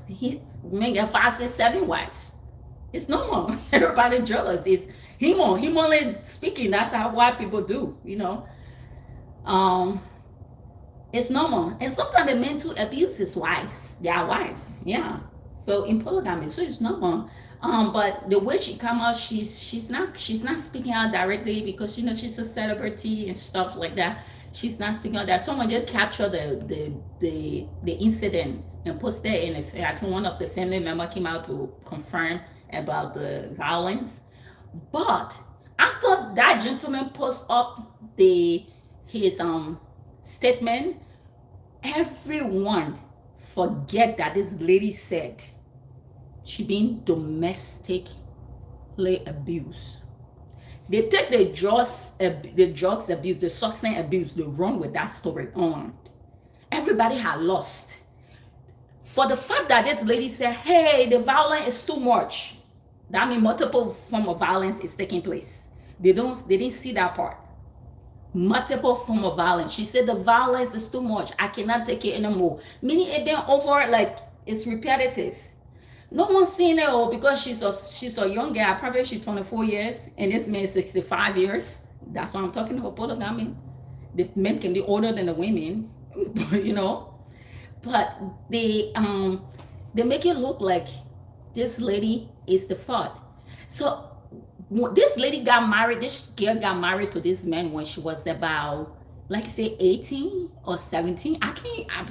5, 6, 7 wives. It's normal. Everybody jealous. It's him only speaking. That's how white people do, you know. It's normal. And sometimes the men too abuse his wives, their wives. Yeah. So in polygamy, so it's normal. But the way she come out, she's not speaking out directly because you know she's a celebrity and stuff like that. She's not speaking out that. Someone just captured the incident and posted in I think one of the family member came out to confirm about the violence. But after that gentleman post up his statement, everyone forget that this lady said she been domestically abused. They take the drugs abuse, the substance abuse, they run with that story on. Everybody had lost. For the fact that this lady said, hey, the violence is too much. That means multiple form of violence is taking place. They didn't see that part. Multiple form of violence. She said the violence is too much. I cannot take it anymore. Meaning it been over, like it's repetitive. No one's seen it because she's a young girl. Probably she's 24 years and this man is 65 years. That's why I'm talking about polygamy. The men can be older than the women, you know. But they make it look like this lady is the fault. So this lady got married, this girl got married to this man when she was about, like say 18 or 17. I'm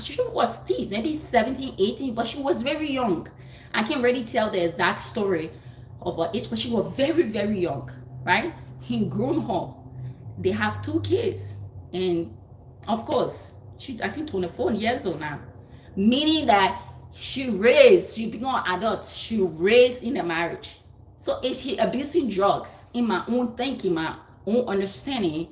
sure she was teens, maybe 17, 18, but she was very young. I can't really tell the exact story of her age, but she was very, very young, right? He grown her. They have 2 kids. And of course, I think 24 years old now. Meaning that she became an adult, she raised in a marriage. So if she abusing drugs, in my own thinking, my own understanding,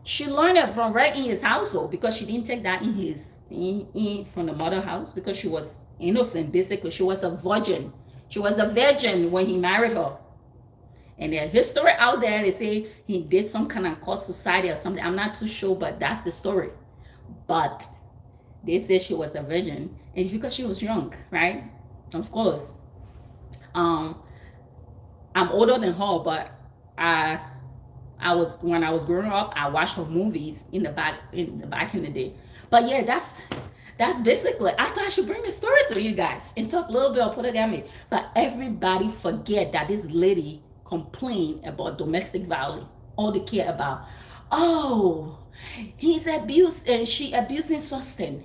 she learned it from right in his household because she didn't take that in from the mother house because she was innocent, basically. She was a virgin. She was a virgin when he married her. And there's history out there, they say he did some kind of cult society or something. I'm not too sure, but that's the story. But they say she was a virgin, and because she was young, right? Of course. I'm older than her, but when I was growing up, I watched her movies in the back in the day. But yeah, that's basically, I thought I should bring the story to you guys and talk a little bit about polygamy. But everybody forget that this lady complained about domestic violence. All they care about, oh, he's abused and she abusing substance.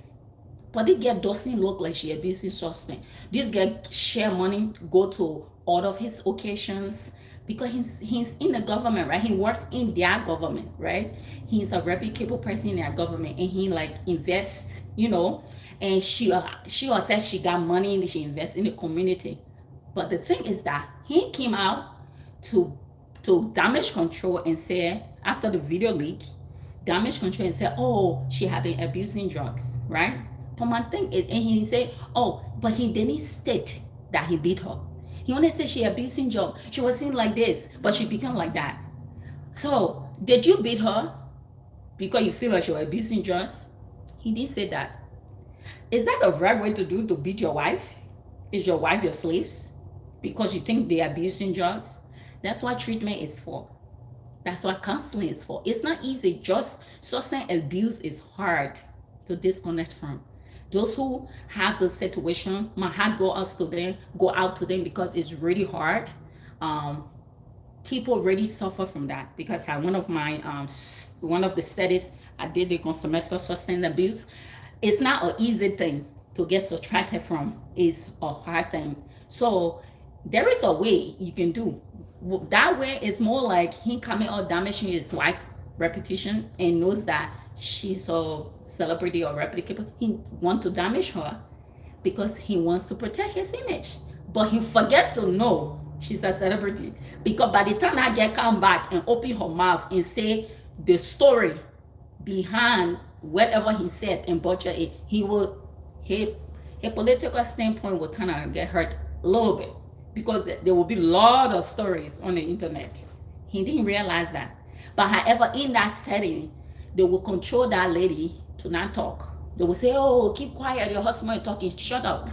But this girl doesn't look like she abusing substance. This girl share money, go to all of his occasions because he's in the government, right? He works in their government, right? He's a reputable person in their government, and he like invests, you know. And she said she got money and she invests in the community. But the thing is that he came out to damage control and say, after the video leak, damage control and said, oh, she had been abusing drugs, right? But my thing is, and he said, oh, but he didn't state that he beat her. He only said she abusing drugs. She was seen like this, but she became like that. So, did you beat her because you feel like she was abusing drugs? He didn't say that. Is that the right way to do to beat your wife? Is your wife your slaves because you think they're abusing drugs? That's what treatment is for. That's what counseling is for. It's not easy. Just substance abuse is hard to disconnect from. Those who have the situation, my heart go out to them because it's really hard. People really suffer from that because one of the studies I did on semester substance abuse. It's not an easy thing to get subtracted from. It's a hard thing. So there is a way you can do. That way it's more like he coming out damaging his wife's reputation and knows that she's a celebrity or replicable. He wants to damage her because he wants to protect his image. But he forget to know she's a celebrity. Because by the time that girl come back and open her mouth and say the story behind whatever he said and butcher it, his political standpoint will kind of get hurt a little bit because there will be a lot of stories on the internet. He didn't realize that. But however, in that setting, they will control that lady to not talk. They will say, oh, keep quiet, your husband is talking, shut up.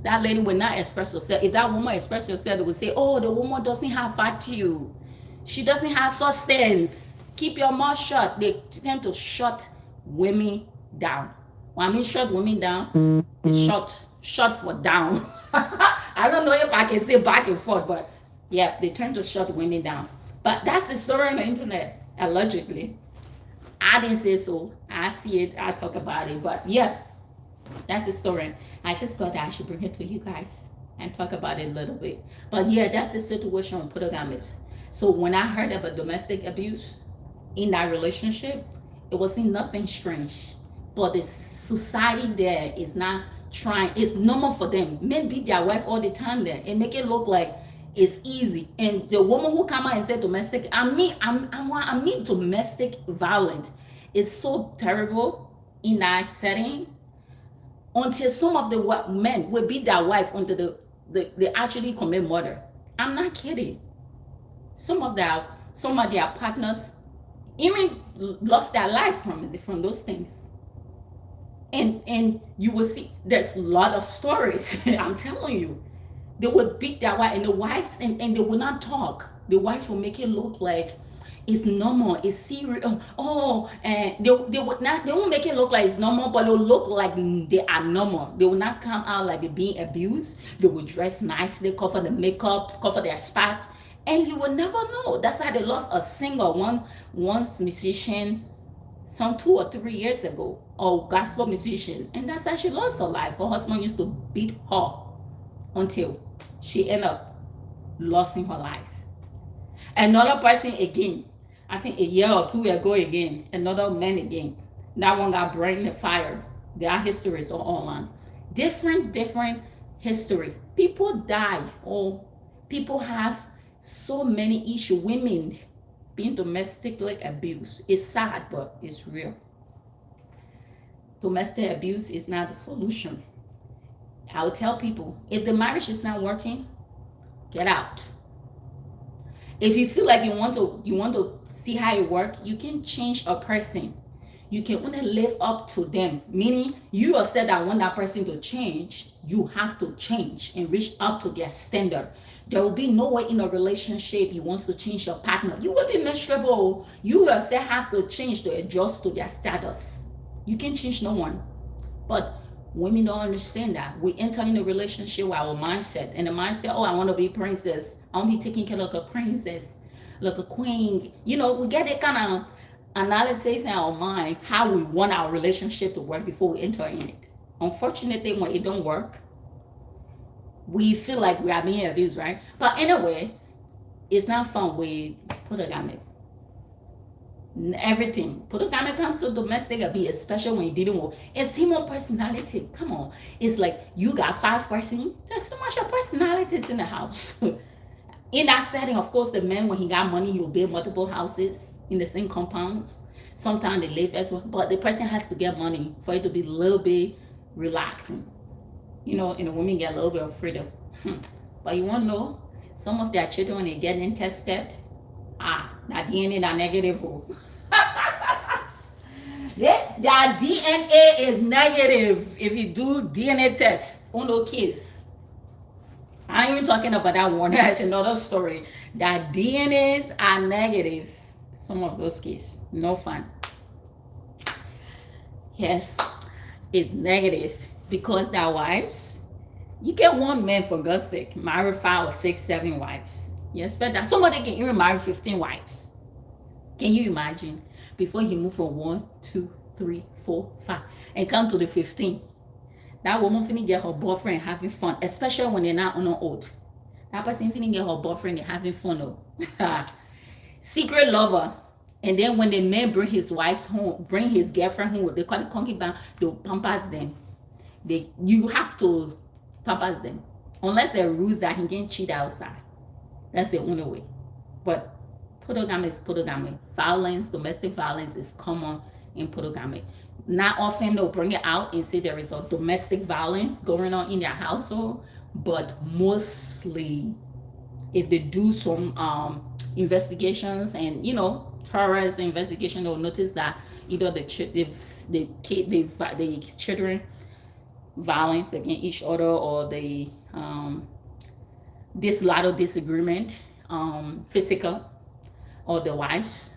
That lady will not express herself. If that woman expresses herself, they will say, oh, the woman doesn't have value. She doesn't have substance. Keep your mouth shut. They tend to shut women down. When I mean shut women down, it's shut for down. I don't know if I can say back and forth, but yeah, they tend to shut women down. But that's the story on the internet, allegedly. I didn't say so. I see it, I talk about it, but yeah, that's the story. I just thought that I should bring it to you guys and talk about it a little bit. But yeah, that's the situation with polygamists. So when I heard about domestic abuse in that relationship, it wasn't nothing strange. But the society there is not trying, it's normal for them. Men beat their wife all the time there and make it look like it's easy. And the woman who come out and said domestic, I mean domestic violence. It's so terrible in that setting until some of the men will beat their wife until they actually commit murder. I'm not kidding. Some of their partners even lost their life from those things. And you will see there's a lot of stories. I'm telling you. They would beat their wife and the wives and they would not talk. The wife will make it look like it's normal, it's serious. And they won't make it look like it's normal, but they'll look like they are normal. They will not come out like they're being abused. They will dress nicely, cover the makeup, cover their spots, and you will never know. That's how they lost a singer, one musician, some 2 or 3 years ago, or gospel musician, and that's how she lost her life. Her husband used to beat her until she ended up losing her life. Another person again, I think a year or 2 ago again, another man again. That one got burned in the fire. Their histories are online. Different history. People die. People have so many issues. Women being domestically abused. It's sad, but it's real. Domestic abuse is not the solution. I would tell people, if the marriage is not working, get out. If you feel like you want to see how it works, you can change a person. You can only live up to them. Meaning, you yourself that want that person to change, you have to change and reach up to their standard. There will be no way in a relationship you want to change your partner. You will be miserable. You yourself have to change to adjust to their status. You can change no one. But women don't understand that. We enter in a relationship with our mindset. And the mindset, I want to be princess. I want to be taking care of a princess, like a queen. You know, we get that kind of analysis in our mind, how we want our relationship to work before we enter in it. Unfortunately, when it don't work, we feel like we are being abused, right? But anyway, it's not fun with polygamy. Everything. Polygamy comes to domestic abuse, especially when you're dealing with it's human personality. Come on. It's like you got 5 persons. There's too much of personalities in the house. In that setting, of course, the man, when he got money, he'll build multiple houses in the same compounds. Sometimes they live as well, but the person has to get money for it to be a little bit relaxing. You know, and the women get a little bit of freedom. But you want to know, some of their children, when they get them tested, that DNA are negative. Their DNA is negative if you do DNA tests on those kids. I ain't even talking about that one. That's another story. That DNAs are negative. Some of those kids. No fun. Yes, it's negative because their wives, you get one man for God's sake, marry 5 or 6, 7 wives. You expect that somebody can even marry 15 wives. Can you imagine? Before he moved from 1, 2, 3, 4, 5 and come to the 15. That woman finna get her boyfriend having fun, especially when they're not on an oath. That person finna get her boyfriend and having fun. Secret lover. And then when the man bring his wife home, bring his girlfriend home, they call it concubine, they pampers them. You have to pampers them. Unless there are rules that he can cheat outside. That's the only way. But polygamy is polygamy. Violence, domestic violence is common in polygamy. Not often they'll bring it out and say there is a domestic violence going on in their household, but mostly if they do some investigations and terrorist investigation, they'll notice that either the children violence against each other, or this lot of disagreement, physical, or the wives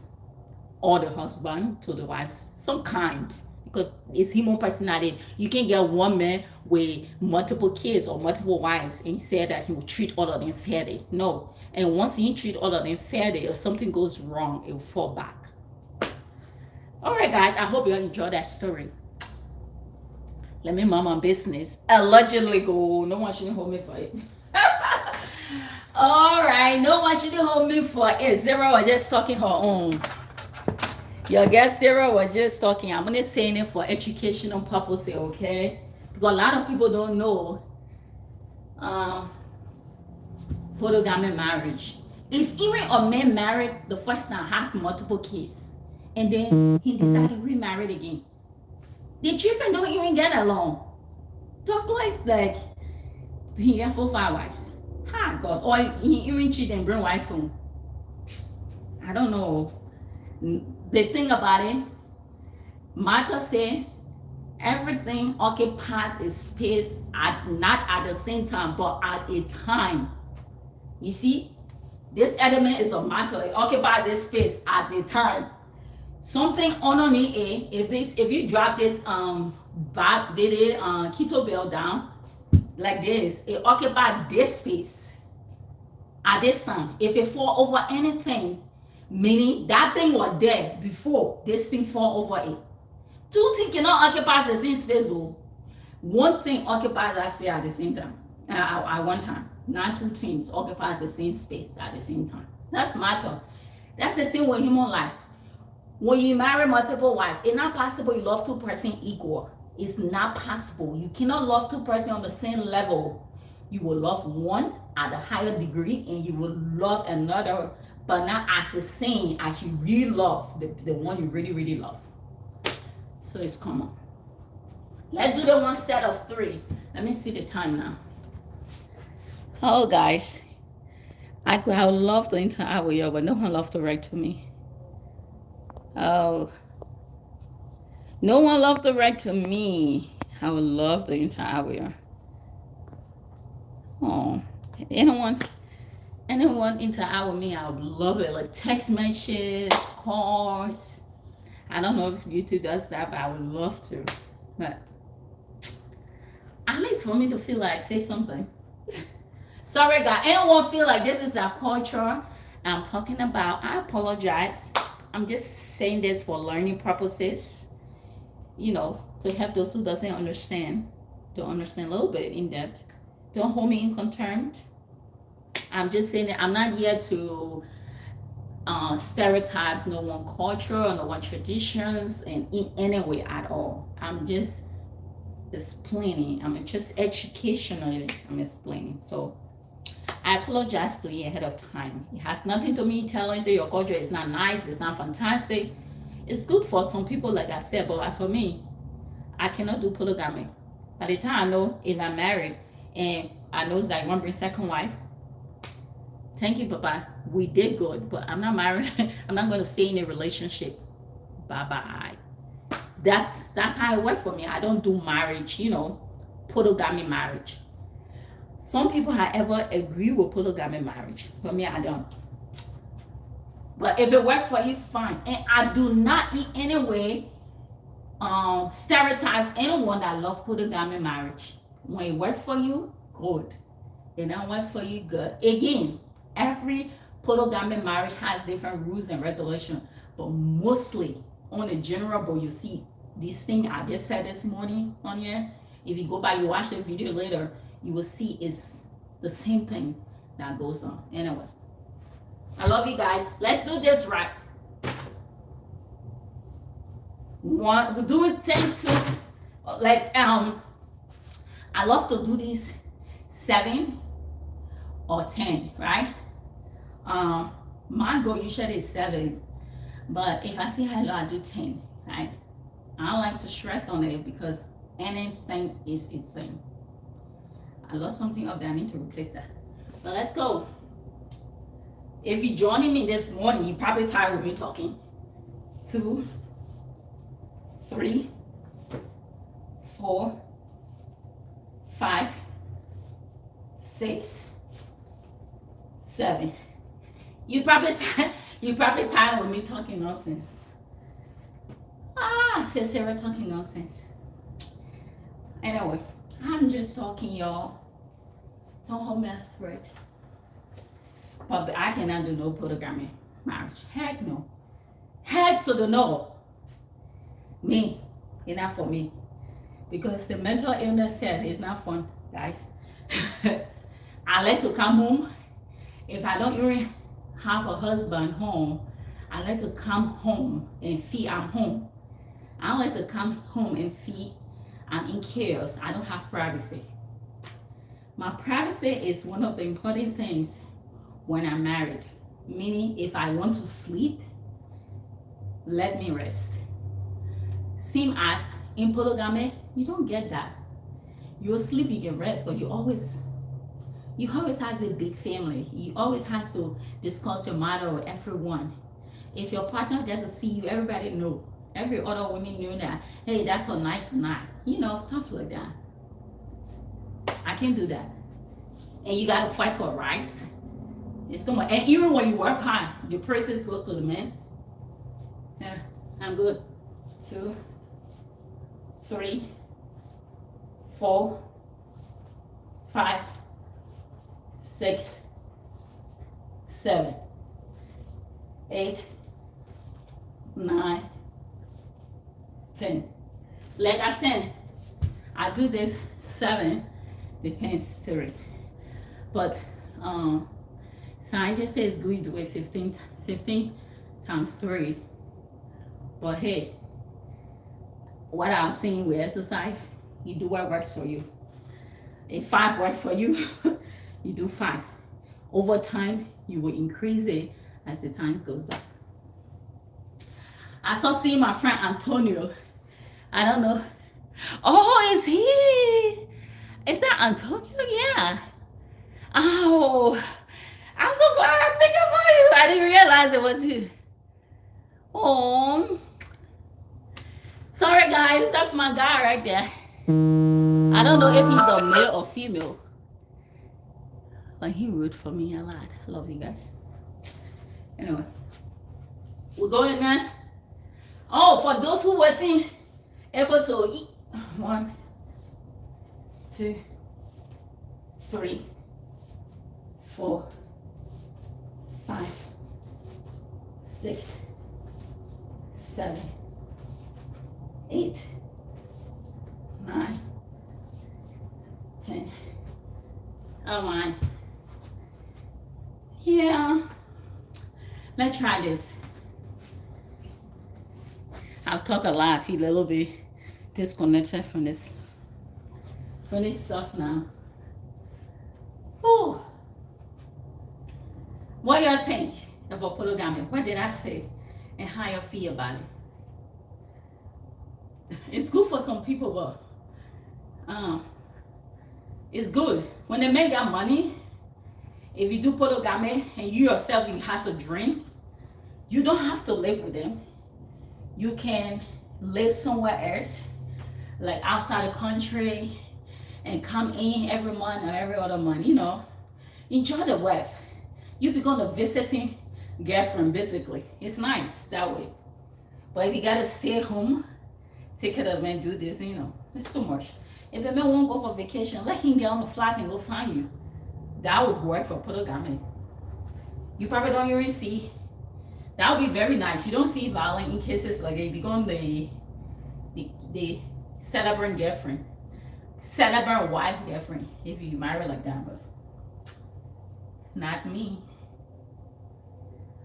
or the husband to the wives, some kind, because it's human personality. You can get one man with multiple kids or multiple wives and say that he will treat all of them fairly. No. And once he treat all of them fairly, if something goes wrong, it will fall back. All right, guys, I hope you all enjoyed that story. Let me mind my business. Allegedly go. No one shouldn't hold me for it. All right, no one shouldn't hold me for it. Sarah was just talking her own. Your guest Sarah was just talking. I'm only saying it for educational purposes, okay? Because a lot of people don't know polygamy marriage. If even a man married the first time has multiple kids, and then he decided to remarry again, the children don't even get along. Talk like he had 4 5 wives. Hi God. Or he even cheat and bring wife home. I don't know. The thing about it, Martha said everything occupies a space not at the same time, but at a time. You see, this element is a matter. It occupies this space at a time. Something underneath it, if you drop this kettlebell down like this, it occupies this space at this time. If it fall over anything, meaning that thing was there before this thing fall over it. 2 things cannot occupy the same space. One thing occupies that space at the same time, at one time. Not 2 things occupies the same space at the same time. That's matter. That's the same with human life. When you marry multiple wives, it's not possible you love 2 persons equal. It's not possible. You cannot love 2 persons on the same level. You will love one at a higher degree, and you will love another, but not as the same as you really love the one you really, really love. So it's common. Let's do the one set of 3. Let me see the time now. Oh, guys, I would love to interact with you, but no one loved to write to me. Oh, no one loved to write to me. I would love to interact with you. Oh, anyone interact with me, I would love it. Like text messages, calls. I don't know if YouTube does that, but I would love to. But at least for me to feel like say something. Sorry, guys. Anyone feel like this is our culture I'm talking about? I apologize. I'm just saying this for learning purposes. To help those who doesn't understand, to understand a little bit in depth. Don't hold me in contempt. I'm just saying that I'm not here to stereotypes no one culture or no one traditions in any way at all. I'm just explaining. I'm just educationally I'm explaining. So I apologize to you ahead of time. It has nothing to me telling you your culture is not nice, it's not fantastic. It's good for some people, like I said, but for me, I cannot do polygamy. By the time I know if I'm married and I know that I want to bring second wife, thank you, Papa. We did good, but I'm not married. I'm not going to stay in a relationship. Bye-bye. That's how it works for me. I don't do marriage, polygamy marriage. Some people, however, agree with polygamy marriage. For me, I don't. But if it works for you, fine. And I do not in any way stereotype anyone that loves polygamy marriage. When it works for you, good. It don't work for you, good. Again, every polygamy marriage has different rules and regulations, but mostly on a general, but you see this thing I just said this morning on here. If you go back, you watch the video later, you will see it's the same thing that goes on. Anyway, I love you guys. Let's do this right. We're doing 10 to like I love to do these 7 or 10, right? My goal usually is 7, but if I see hello, I do 10, right? I don't like to stress on it because anything is a thing. I lost something up there. I need to replace that. But let's go. If you're joining me this morning, you're probably tired of me talking. 2, 3, 4, 5, 6, 7. You probably tired with me talking nonsense. Says Sarah talking nonsense. Anyway, I'm just talking, y'all. Don't hold me as threat. But I cannot do no polygamy marriage. Heck no. Heck to the no. Me. It's not for me. Because the mental illness said it's not fun, guys. I like to come home. If I don't even have a husband home, I like to come home and feel I'm home. I don't like to come home and feel I'm in chaos. I don't have privacy. My privacy is one of the important things when I'm married. Meaning, if I want to sleep, let me rest. Same as in polygamy, you don't get that. You'll sleep, you can rest, but you always have the big family. You always have to discuss your matter with everyone. If your partner get to see you, everybody know. Every other woman knew that, hey, that's her night tonight. You know, stuff like that. I can't do that. And you gotta fight for rights. It's too much. And even when you work hard, the praises go to the men. Yeah, I'm good. 2, 3, 4, 5, 6, 7, 8, 9, 10. Like I said, I do this 7, depends 3. But scientists say it's good to do it 15 times 3. But hey, what I'm saying with exercise, you do what works for you. If 5 works for you, you do 5. Over time, you will increase it as the time goes by. I saw seeing my friend Antonio. I don't know. Oh, is he? Is that Antonio? Yeah. Oh, I'm so glad I think about you. I didn't realize it was you. Oh, sorry guys, that's my guy right there. I don't know if he's a male or female, but he rooted for me a lot. I love you guys. Anyway, we're going now. Oh, for those who wasn't able to eat, 1, 2, 3, 4, 5, 6, 7, 8, 9, 10. Oh my. Yeah. Let's try this. I've talked a lot. I feel a little bit disconnected from this stuff now. Oh. What y'all think about polygamy? What did I say? And how you feel about it? It's good for some people, but it's good. When they make that money, if you do polygamy and you yourself, you have a dream, you don't have to live with them. You can live somewhere else, like outside the country, and come in every month or every other month, you know. Enjoy the wealth. You become a visiting girlfriend, basically. It's nice that way. But if you gotta stay home, take care of the man, do this, you know, it's too much. If a man won't go for vacation, let him get on the flight and go find you. That would work for polygamy. You probably don't even see. That would be very nice. You don't see violence in cases like they become the celebrant girlfriend, celebrant wife girlfriend, if you marry like that, but not me.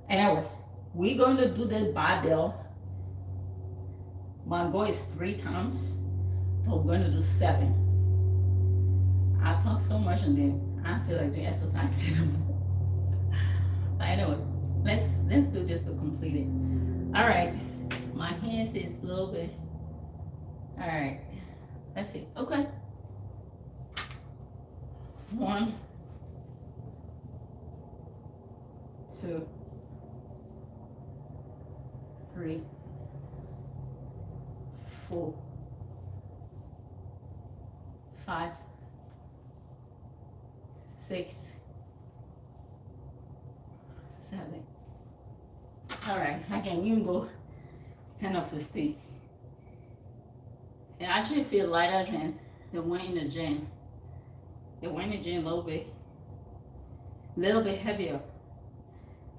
Anyway, we're going to do the Bible. My goal is 3 times, but we're going to do 7. I talk so much and then I feel like doing exercise anymore. But anyway, let's do this to complete it. All right, my hands is a little bit. All right, let's see. Okay. 1, 2, 3, 4, 5, 6, 7. All right, again, you can go 10 or 15. It actually feels lighter than the one in the gym. The one in the gym a little bit heavier.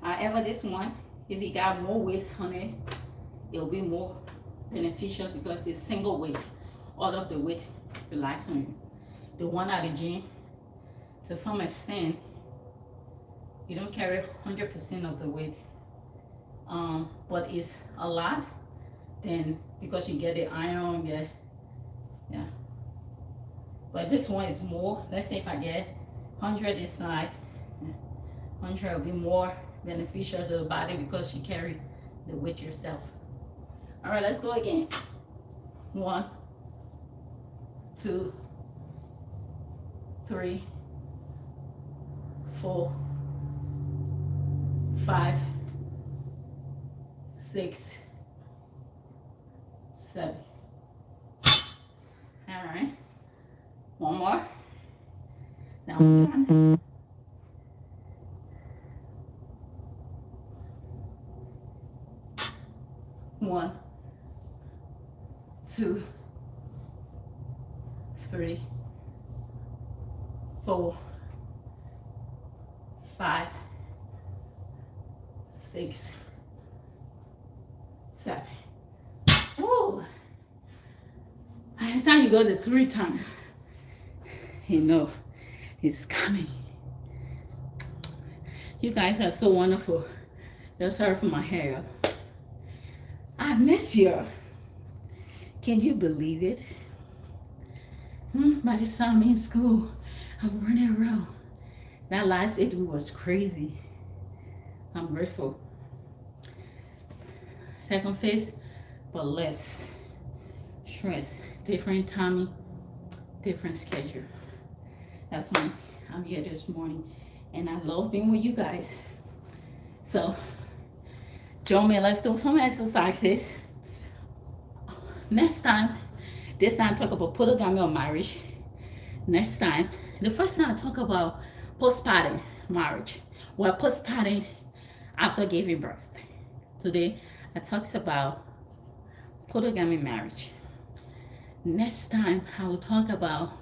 However, this one, if you got more weights on it, it'll be more beneficial because it's single weight. All of the weight relies on you. The one at the gym, to some extent, you don't carry 100% of the weight. But it's a lot, then because you get the iron, yeah. But this one is more. Let's say if I get 100 this side, 100 will be more beneficial to the body because you carry the weight yourself. All right, let's go again. 1, 2, 3, 4, 5, 6, 7. All right. One more. Now we're done. 1, 2, 3, 4, 5, 6, 7. Woo! By the time you go to 3 times, you know it's coming. You guys are so wonderful. You're sorry for my hair. I miss you. Can you believe it? By the time I'm in school, I'm running around. That last 8 weeks was crazy. I'm grateful. Second phase, but less stress. Different timing, different schedule. That's why I'm here this morning. And I love being with you guys. So, join me, let's do some exercises. Next time, this time talk about polygamy or marriage. Next time, the first time I talk about postpartum marriage. Well, postpartum after giving birth. Today, I talked about polygamy marriage. Next time, I will talk about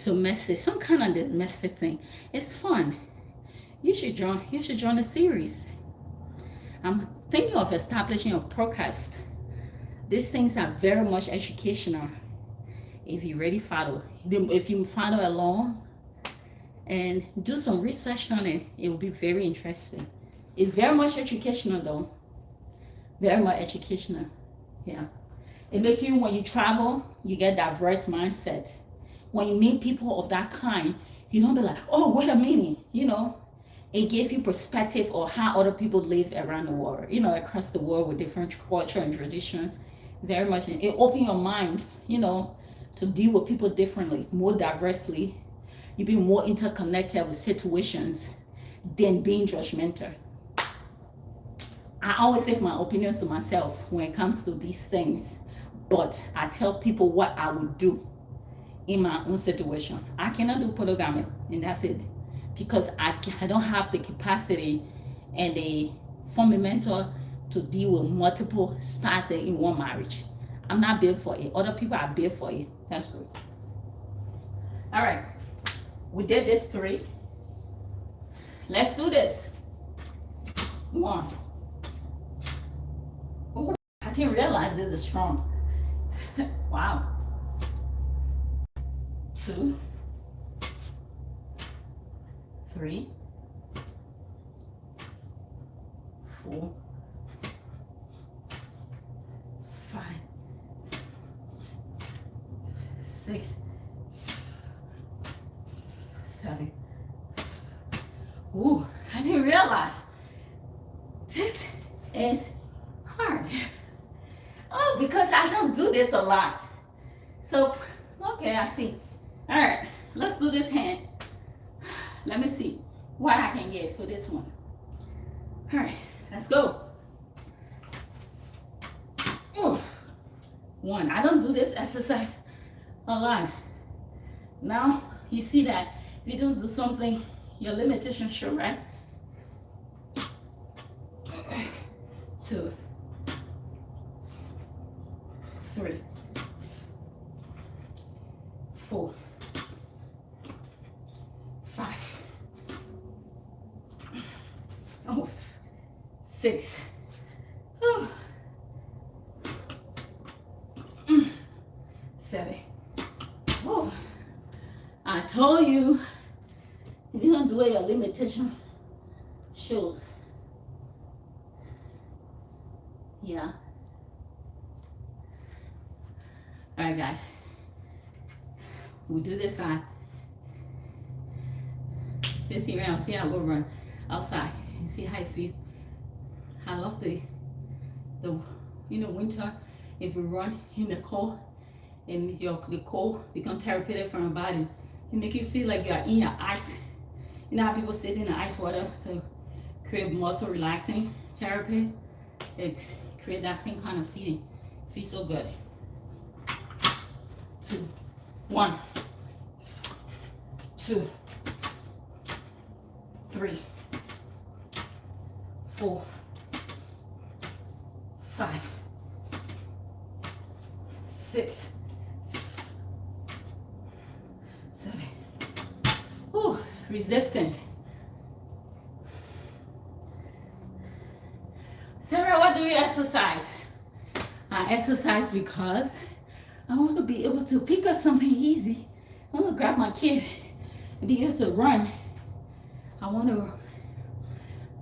domestic, some kind of domestic thing. It's fun. You should join the series. I'm thinking of establishing a podcast. These things are very much educational. If you really follow, if you follow along and do some research on it, it will be very interesting. It's very much educational though. Very much educational. Yeah. It makes you, when you travel, you get diverse mindset. When you meet people of that kind, you don't be like, oh, wait a minute, you know. It gives you perspective of how other people live around the world, you know, across the world with different culture and tradition. Very much. It opens your mind, you know, to deal with people differently, more diversely. You be more interconnected with situations than being judgmental. I always say my opinions to myself when it comes to these things, but I tell people what I would do in my own situation. I cannot do polygamy, and that's it. Because I don't have the capacity and the fundamental to deal with multiple spouses in one marriage. I'm not built for it. Other people are built for it. That's good. All right. We did this 3. Let's do this. 1. Ooh, I didn't realize this is strong. Wow. 2, 3, 4, 5, 6, 7. Ooh, I didn't realize this is hard. Oh, because I don't do this a lot. So, okay, I see. All right, let's do this hand. Let me see what I can get for this one. All right, let's go. Ooh. One. I don't do this exercise a lot. Now you see that if you don't do something, your limitation show, right? 2, 3, 4, 5. Oh, 6. Oh. 7. Oh. I told you, if you don't do it, your limitation shows. Yeah. All right, guys. We do this side. This year round, see how we'll run outside and see how it feels. I love the winter. If you run in the cold and the cold become therapeutic from your body, it make you feel like you're in your ice. You know how people sit in the ice water to create muscle relaxing therapy? It create that same kind of feeling. It feels so good. 2, 1, 2, 3, 4, 5, 6, 7. Ooh, resistant. Sarah, why do you exercise? I exercise because I want to be able to pick up something easy. I want to grab my kid and be able to run. I want to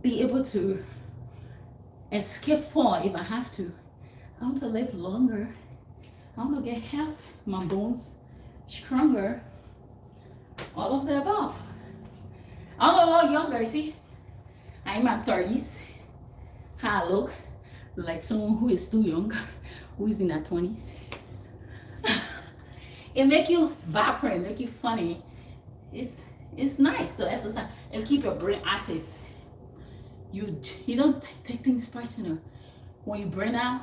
be able to escape fall if I have to. I want to live longer. I want to get health, my bones stronger. All of the above. I'm a little younger, see? I'm in my 30s. How I look like someone who is too young, who is in their 20s. It make you vibrant, make you funny. It's nice to exercise and keep your brain active. You don't take things personal. When you burn out,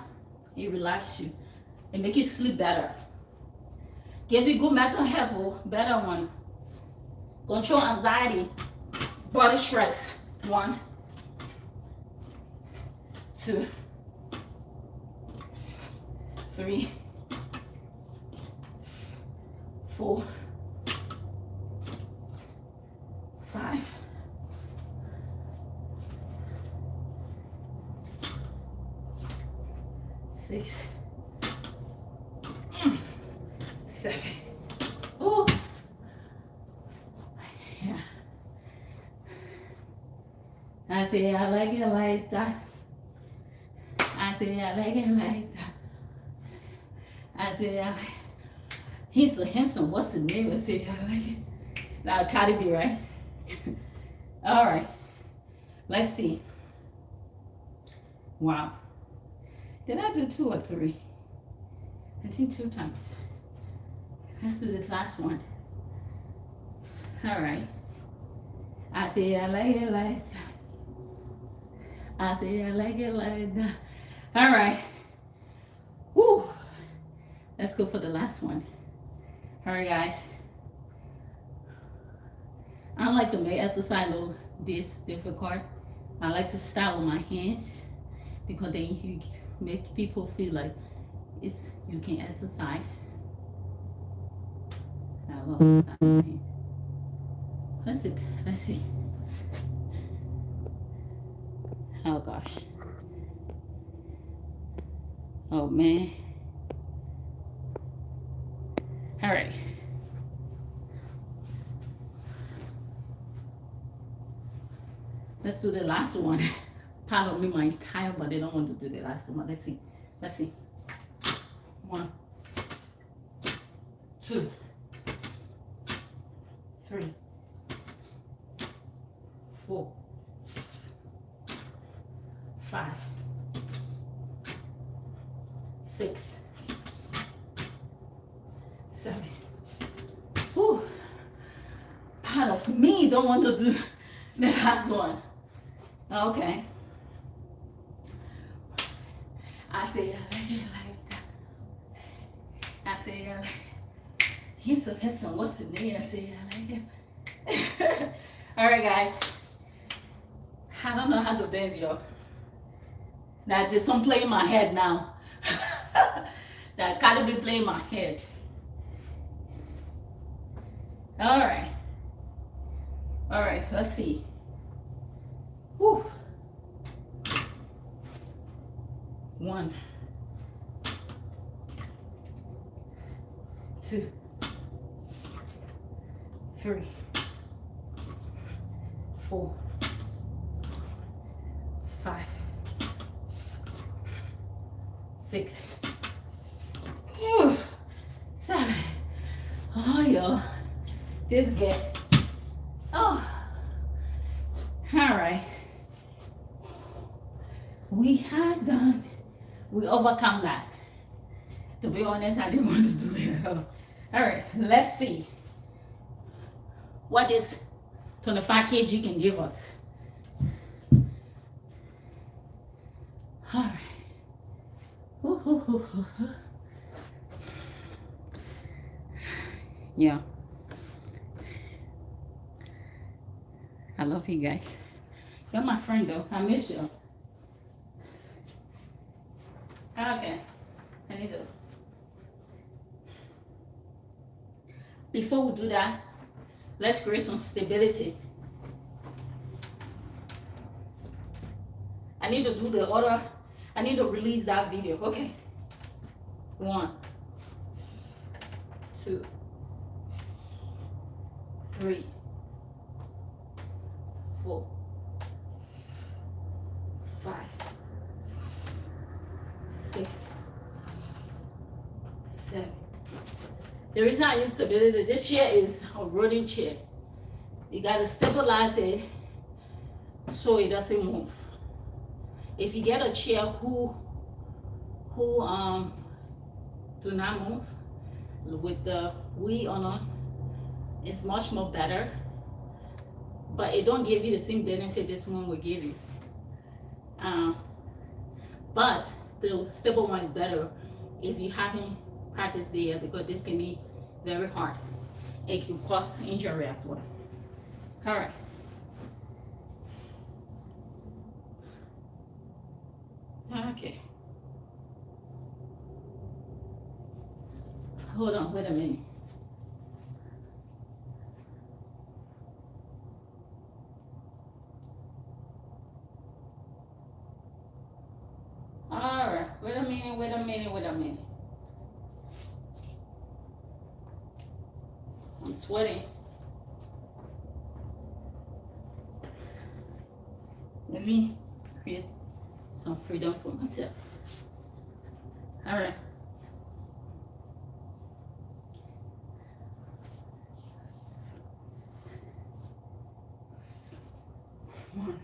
it relaxes you. It make you sleep better. Give you good mental health, better one. Control anxiety, body stress. 1, 2, 3, 4, 5, 6, 7. Oh, yeah. I say I like it like that. I say I like it like that. I say he's so handsome. What's the name? I say I like it. Now Cardi B, right? All right. Let's see. Wow. Did I do 2 or 3? I think 2 times. Let's do the last one. All right. I say I like it like that. I say I like it like that. All right. Woo. Let's go for the last one. All right, guys. I don't like to make exercise look this difficult. I like to start with my hands because then you make people feel like you can exercise. I love to start with my hands. Let's see. Oh gosh. Oh man. All right. Let's do the last one. Pardon me, my tired, but they don't want to do the last one. Let's see. 1, 2, 3, 4, 5, 6, 7. Whew. part of me don't want to do the last one. Okay. I say I like it like that. I say I like it. He's so handsome. What's the name? I say I like it. All right, guys. I don't know how to dance, y'all. Now there's some play in my head now. That gotta be playing my head. All right. All right. Let's see. Whew. 1, 2, 3, 4, 5, 6, 7. Oh, yo, this get. Oh, all right. We had done. We overcome that. To be honest, I didn't want to do it at all. All right, let's see what this 25 kg can give us. All right. Ooh, ooh, ooh, ooh, ooh. Yeah. I love you guys. You're my friend though. I miss you. Okay. I need to. Before we do that, let's create some stability. I need to do the other. I need to release that video. Okay. 1, 2, 3, 4, 5, 6, 7. The reason I use stability, this chair is a rolling chair. You gotta stabilize it so it doesn't move. If you get a chair who do not move with the wheel on, it's much more better, but it don't give you the same benefit this one will give you. But the stable one is better if you haven't practiced there, because this can be very hard. It can cause injury as well. All right. Okay. Hold on, wait a minute. All right, wait a minute. I'm sweating. Let me create some freedom for myself. All right. One,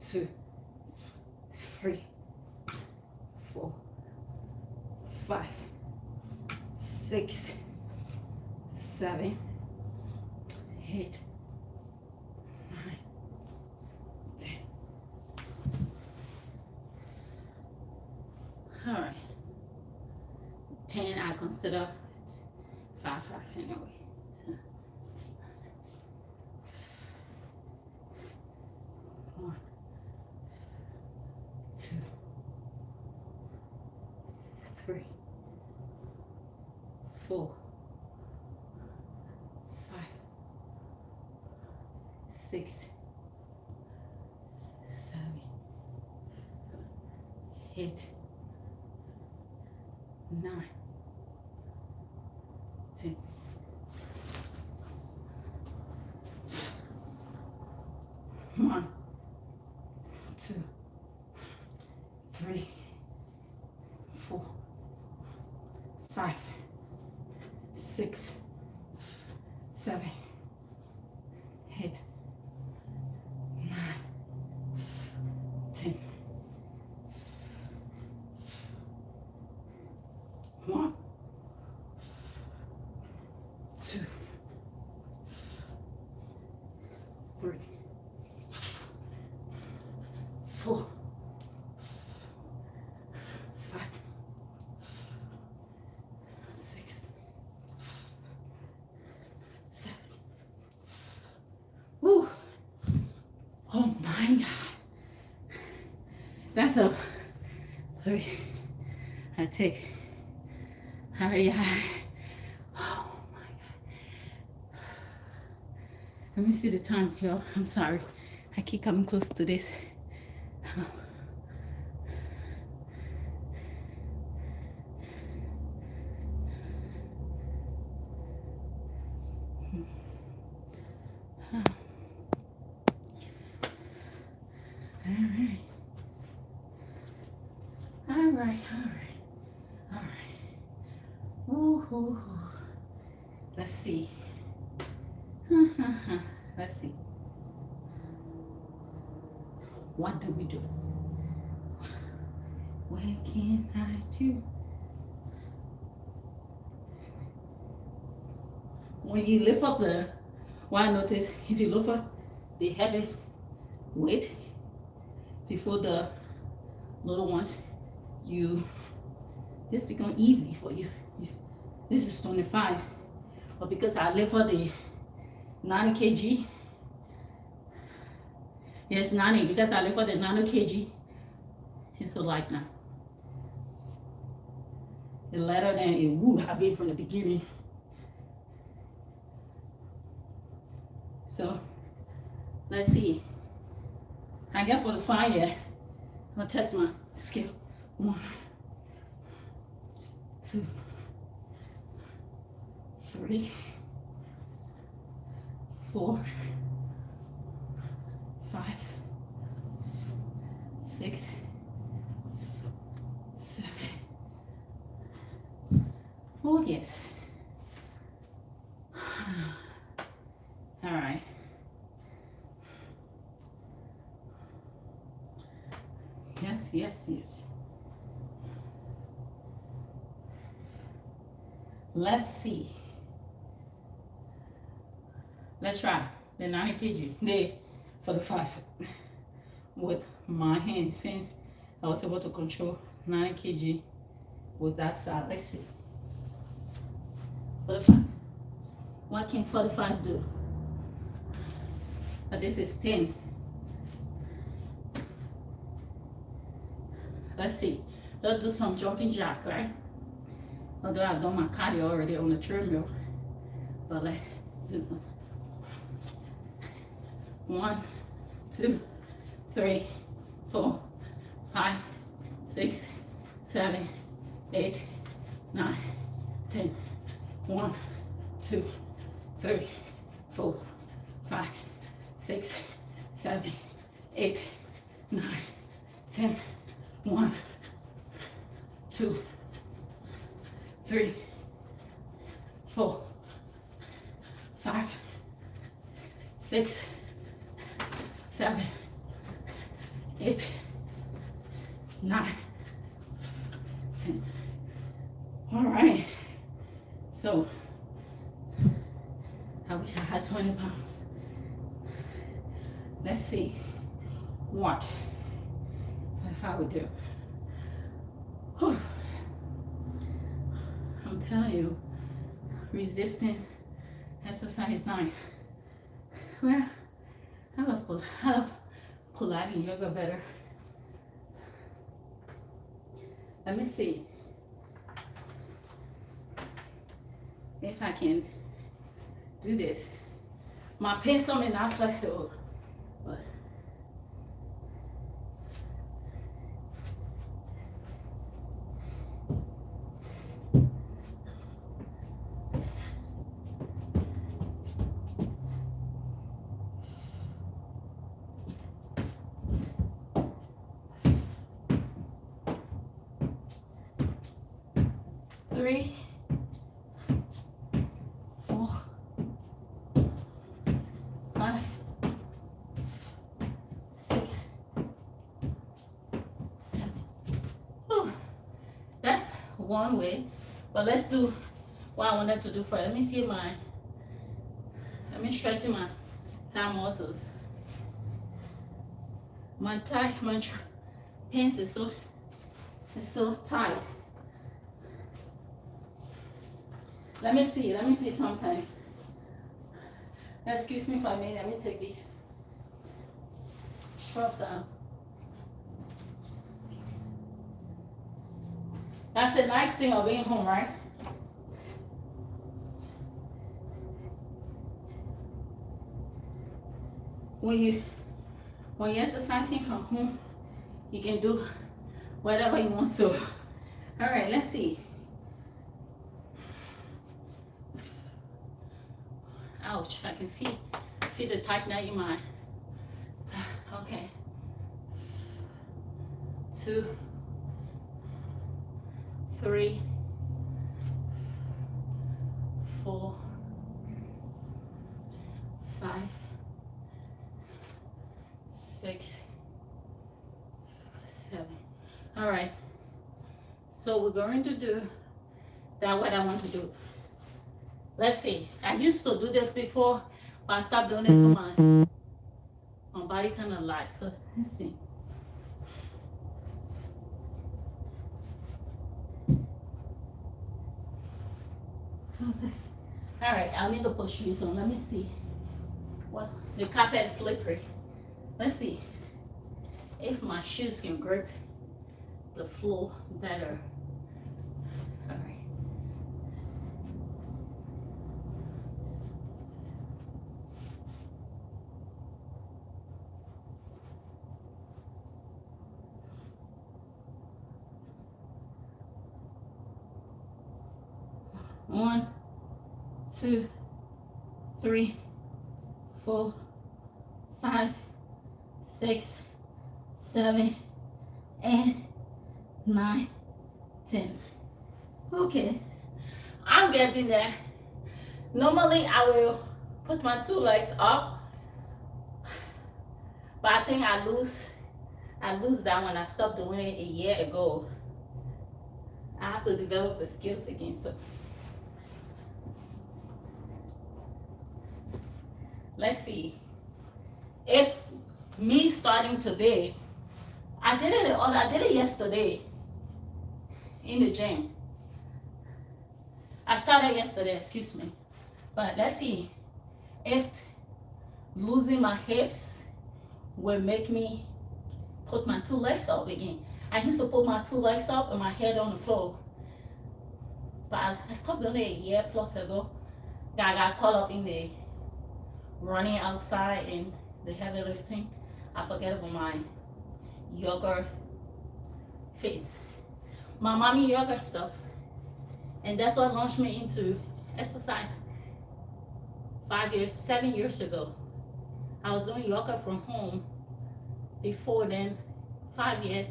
2, 3, 4, 5, 6, 7, 8, 9, 10. All right. 10, I consider 5 anyway. So, 1, 2, 3, 4, 5, 6, 7, 8, 9, 10. One, 2, 3, 4, 5, 6, 7, 8, 9, 10. 1, 2, my God. That's a 3. I take. Hurry. Oh my God. Let me see the time, y'all. I'm sorry. I keep coming close to this. All right. Ooh. Let's see. Let's see. What do we do? What can I do? When you lift up what I notice, if you lift up the heavy weight before the little ones, this become easy for you. This is 25, but because I lift up the 90 kg, yes, 90, because I lift up the 90 kg, it's so light now. It's lighter than it would have been from the beginning. So let's see. I get 45 here. I'll test my scale. 1, 2, 3, 4, 5, 6, 7. Oh yes. All right. Yes. Let's see. Let's try the 90 kg, the 45 with my hand, since I was able to control 90 kg with that side. Let's see. 45. What can 45 do? But this is 10. Let's see. Let's do some jumping jack, right? Although I've done my cardio already on the treadmill, but let's do some. 1, 2, 3, 4, 5, 6, 7, 8, 9, 10. 1, 2, 3, 4, 5, 6, 7, 8, 9, 10. 1, 2, 3, 4, 5, 6, 7, 8, 9, 10. All right. So I wish I had 20 pounds. Let's see what if I would do. Whew. I'm telling you, resisting exercise 9. Well, I love Pilates yoga better. Let me see if I can do this. My pencil may not flexible, but three, 4, 5, 6, 7. Whew. That's one way, but let's do what I wanted to do first. Let me stretch my thigh muscles. My pants is so tight. Let me see something. Excuse me for a minute, let me take this. short time. That's the nice thing of being home, right? When you're exercising from home, you can do whatever you want to. All right, let's see. Ouch, I can feel the tightness in my, okay. 2, 3, 4, 5, 6, 7. All right. So we're going to do that what I want to do. Let's see. I used to do this before, but I stopped doing it so my body kind of light. So let's see. Okay. All right. I'll need to put shoes on. Let me see. What the carpet is slippery. Let's see if my shoes can grip the floor better. All right. One, 2, 3, 4, 5, 6, 7, 8, 9, 10. Okay, I'm getting there. Normally I will put my 2 legs up, but I think I lose that when I stopped doing it a year ago. I have to develop the skills again. So let's see. If me starting today, I did it yesterday in the gym. I started yesterday, excuse me. But let's see if losing my hips will make me put my 2 legs up again. I used to put my 2 legs up and my head on the floor. But I stopped doing it a year plus ago. I got caught up in the running outside and the heavy lifting. I forget about my yoga phase, my mommy yoga stuff, and that's what launched me into exercise 7 years ago. I was doing yoga from home before then. 5 years,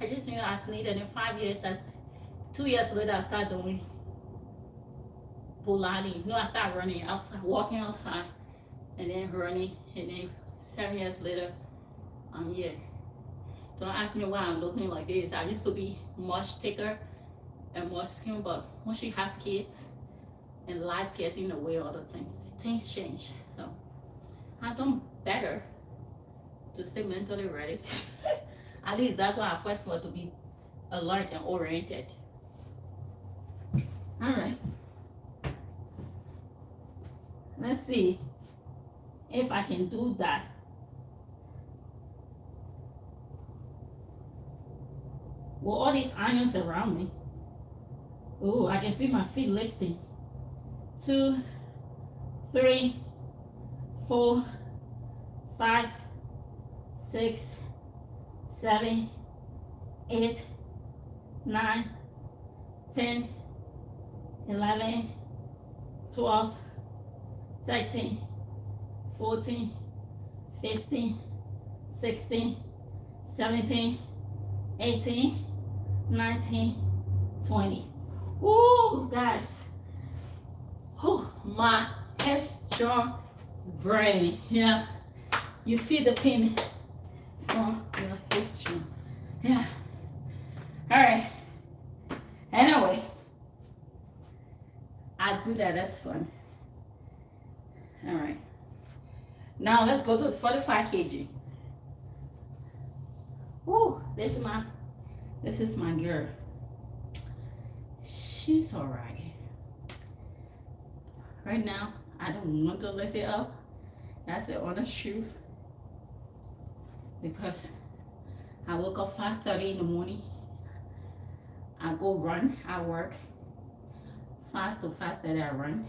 I just knew I needed it. 5 years, that's 2 years later I started doing Pilates. No, I started running outside, walking outside, and then running, and then 7 years later, I'm here. Don't ask me why I'm looking like this. I used to be much thicker and more skinny, but once you have kids and life gets in the way of other things change. So I've done better to stay mentally ready. At least that's what I fight for, to be alert and oriented. All right. Let's see if I can do that. With all these irons around me. Oh, I can feel my feet lifting. 2, 3, 4, 5, 6, 7, 8, 9, 10, 11, 12, 13, 14, 15, 16, 17, 18, 19, 20. Ooh, guys. Oh, my hip strong is burning. Yeah, you feel the pain from your hip strong. Yeah. All right. Anyway, I do that. That's fun. All right. Now let's go to 45 kg. Ooh, this is my girl. She's all right. Right now, I don't want to lift it up. That's the honest truth. because I woke up 5:30 in the morning. I go run. I work 5 to 5:30. I run,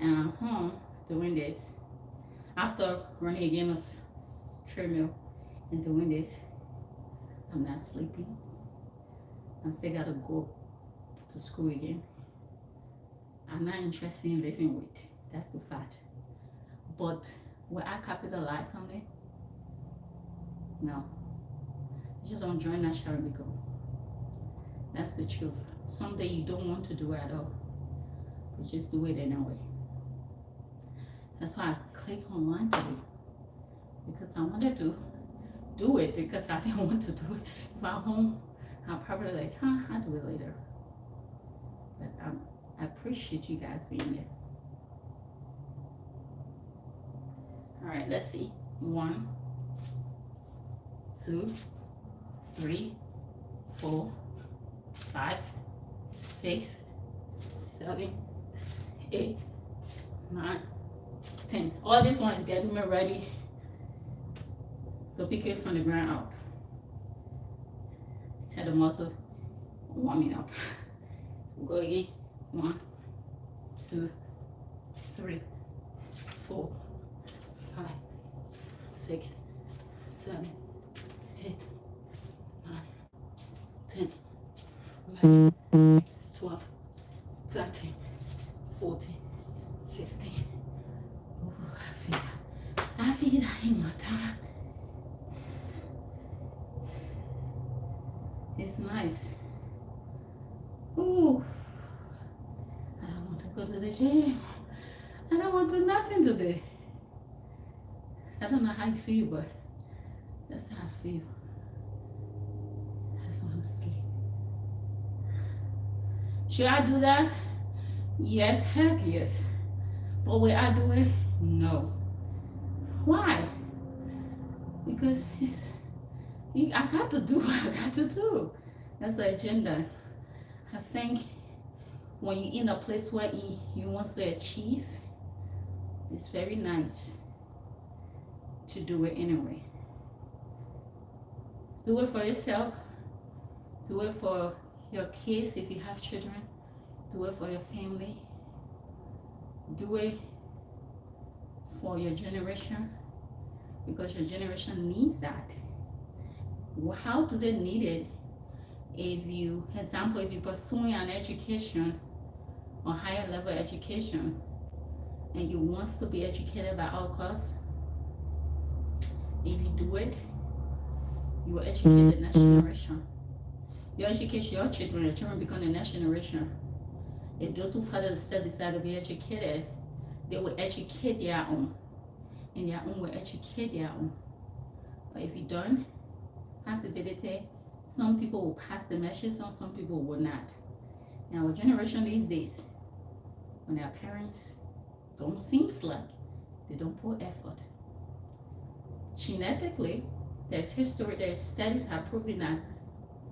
and I'm home doing this. After running again on treadmill and doing this, I'm not sleeping. I still gotta go to school again. I'm not interested in lifting weight. That's the fact. But will I capitalize on it? No. I just don't join that sharing go. That's the truth. Someday you don't want to do it at all, but just do it anyway. That's why I clicked online today, because I wanted to do it because I didn't want to do it. If I'm home, I'll probably like, I'll do it later. But I appreciate you guys being there. All right, let's see. 1, 2, 3, 4, 5, 6, 7, 8, 9, 10. All this one is getting me ready to pick it from the ground up. Tell the muscle warming up. Go again. 1, 2, 3, 4, 5, 6, 7, 8, 9, 10, 11, 12, 13, 14, 15. Ooh, I feel that in my time. It's nice. Ooh. I don't want to go to the gym. I don't want to do nothing today. I don't know how you feel, but that's how I feel. I just want to sleep. Should I do that? Yes, heck yes. But will I do it? No. Why? Because I got to do what I got to do. That's the agenda. I think when you're in a place where you want to achieve, it's very nice to do it anyway. Do it for yourself. Do it for your kids if you have children. Do it for your family. Do it for your generation, because your generation needs that. How do they need it? If you're pursuing an education or higher level education and you want to be educated by all costs, if you do it, you will educate the next generation. You educate your children become the next generation. If those who father still decide to be educated, they will educate their own, and their own will educate their own. But if you don't, possibility, some people will pass the message on, some people will not. Now, our generation these days, when their parents don't seem like they don't put effort. Genetically, there's history, there's studies have proven that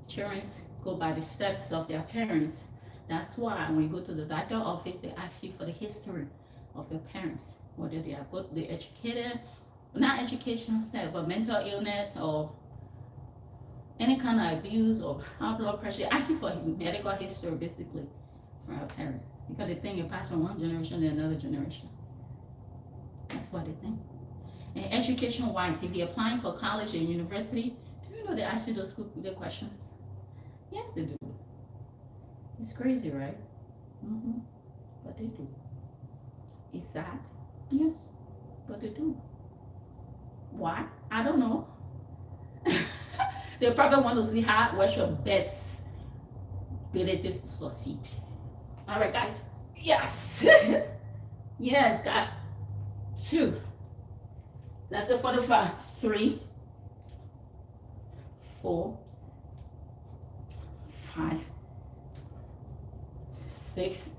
children go by the steps of their parents. That's why when you go to the doctor office, they ask you for the history of your parents, whether they are good, they educated, not education, but mental illness or any kind of abuse or high blood pressure. They ask you for medical history basically from your parents, because they think it passed from one generation to another generation. That's what they think. And education-wise, if you're applying for college and university, do you know they ask you those questions? Yes, they do. It's crazy, right? But they do. It's sad? Yes, but they do. Why? I don't know. They probably want to see what's your best abilities to succeed. All right, guys. Yes. Yes, got 2. That's it for the 5. 3, 4, 5, 6,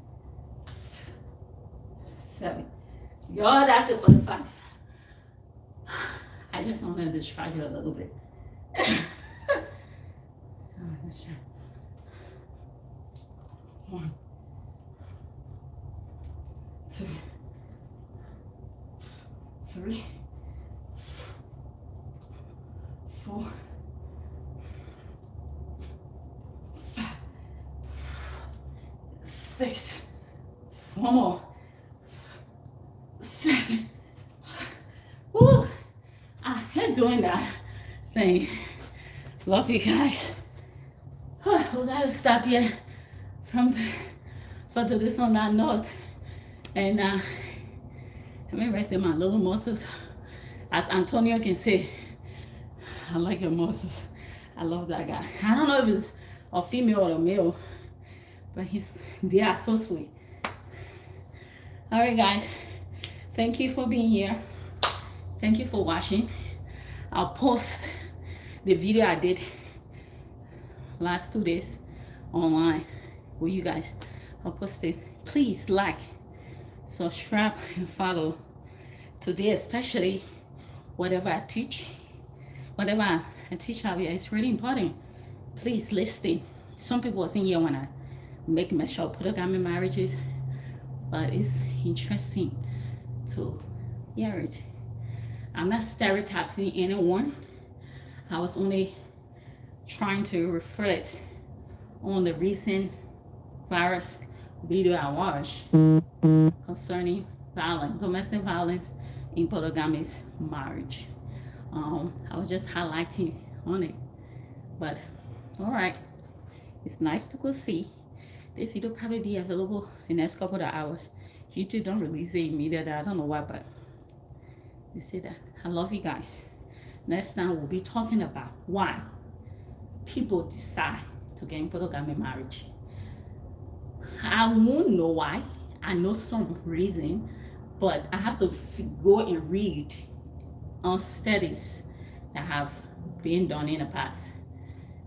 7. Y'all, that's it for the 5. I just wanted to try you a little bit. Let's try. 1, 2, 3, 6. One more. 7. Woo. I hate doing that thing. Love you guys. We gotta stop here for this on that note. And let me rest in my little muscles. As Antonio can say, I like your muscles. I love that guy. I don't know if it's a female or a male, but they are so sweet. All right, guys. Thank you for being here. Thank you for watching. I'll post the video I did last 2 days online with you guys. I'll post it. Please like, subscribe, and follow. Today, especially, whatever I teach, whatever I teach out here, it's really important. Please listen. Some people wasn't here when I make my show polygamy marriages, but it's interesting to hear it. I'm not stereotyping anyone. I was only trying to reflect on the recent virus video I watched concerning violence, domestic violence in polygamous marriage. I was just highlighting on it. But all right, it's nice to go see. The video probably be available in the next couple of hours. YouTube don't release it immediately. I don't know why, but you see that. I love you guys. Next time we'll be talking about why people decide to get in polygamy marriage. I won't know why. I know some reason, but I have to go and read on studies that have been done in the past,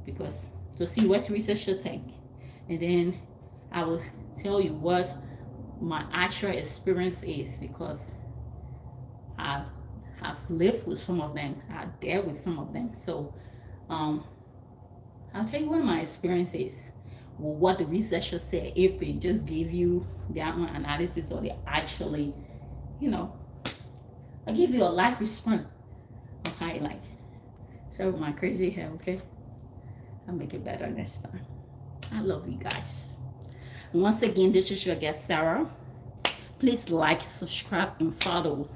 because to see what researchers think, and then I will tell you what my actual experience is, because I have lived with some of them, I dealt with some of them. So I'll tell you what my experience is, what the researchers say, if they just give you their own analysis or they actually, I give you a life response of how you like. So with my crazy hair, okay? I'll make it better next time. I love you guys. Once again, this is your guest, Sarah. Please like, subscribe, and follow.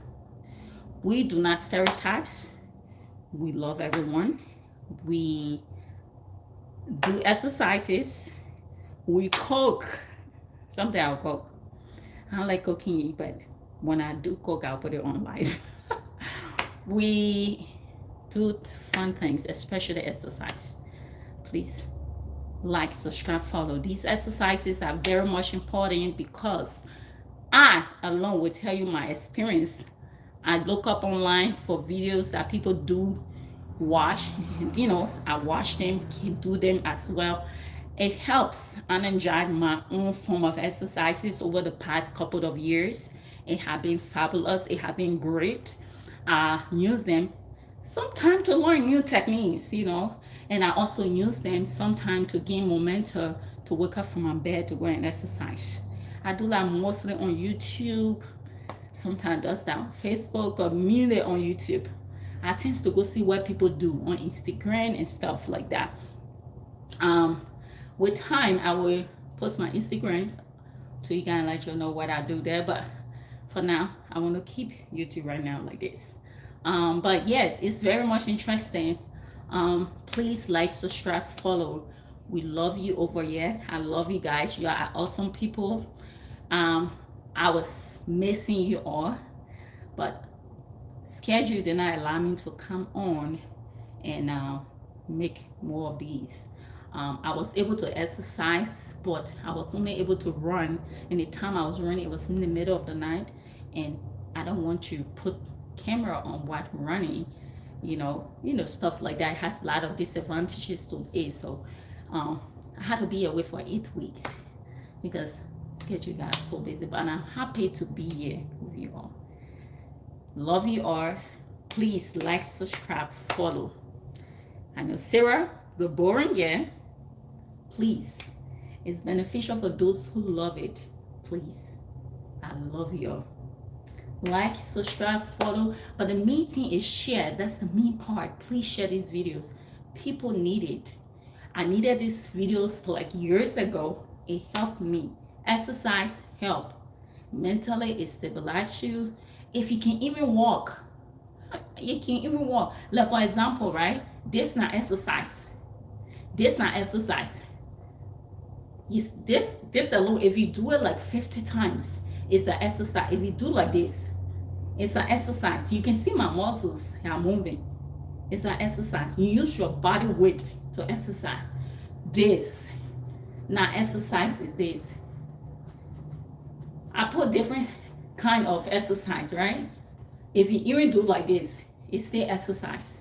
We do not stereotypes. We love everyone. We do exercises. We cook. Something I'll cook. I don't like cooking, but when I do cook, I'll put it on live. We do fun things, especially exercise. Please like, subscribe, follow. These exercises are very much important because I alone will tell you my experience. I look up online for videos that people do watch. I watch them, can do them as well. It helps and enjoy my own form of exercises over the past couple of years. It has been fabulous. It has been great. I use them sometimes to learn new techniques, and I also use them sometimes to gain momentum to wake up from my bed to go and exercise. I do that mostly on YouTube. Sometimes does that on Facebook, but mainly on YouTube. I tend to go see what people do on Instagram and stuff like that. With time, I will post my Instagrams so you can let you know what I do there. But for now, I want to keep YouTube right now like this. But yes, it's very much interesting. Please like, subscribe, follow. We love you over here. I love you guys. You are awesome people. I was missing you all, but schedule did not allow me to come on and make more of these. I was able to exercise, but I was only able to run. And the time I was running, it was in the middle of the night, and I don't want to put camera on while running. Stuff like that has a lot of disadvantages to it. So I had to be away for 8 weeks because schedule got so busy. But I'm happy to be here with you all. Love you all. Please like, subscribe, follow. I know Sarah, the boring girl. Please, it's beneficial for those who love it. Please, I love you all. Like, subscribe, follow. But the main thing is share. That's the main part. Please share these videos. People need it. I needed these videos like years ago. It helped me Exercise help. Mentally, it stabilizes you. If you can even walk, you can even walk. Like for example, right? This not exercise. This not exercise. This alone, if you do it like 50 times, it's an exercise. If you do like this, it's an exercise. You can see my muscles are moving. It's an exercise. You use your body weight to exercise. This, not exercise is this. I put different kind of exercise, right? If you even do like this, it's still exercise.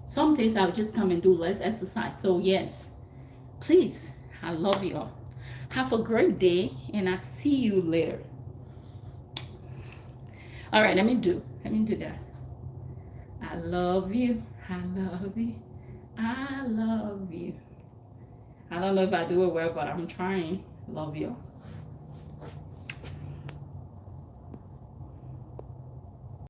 Some days I'll just come and do less exercise. So yes, please, I love you all. Have a great day, and I'll see you later. All right, let me do that. I love you. I love you. I love you. I don't know if I do it well, but I'm trying. Love you.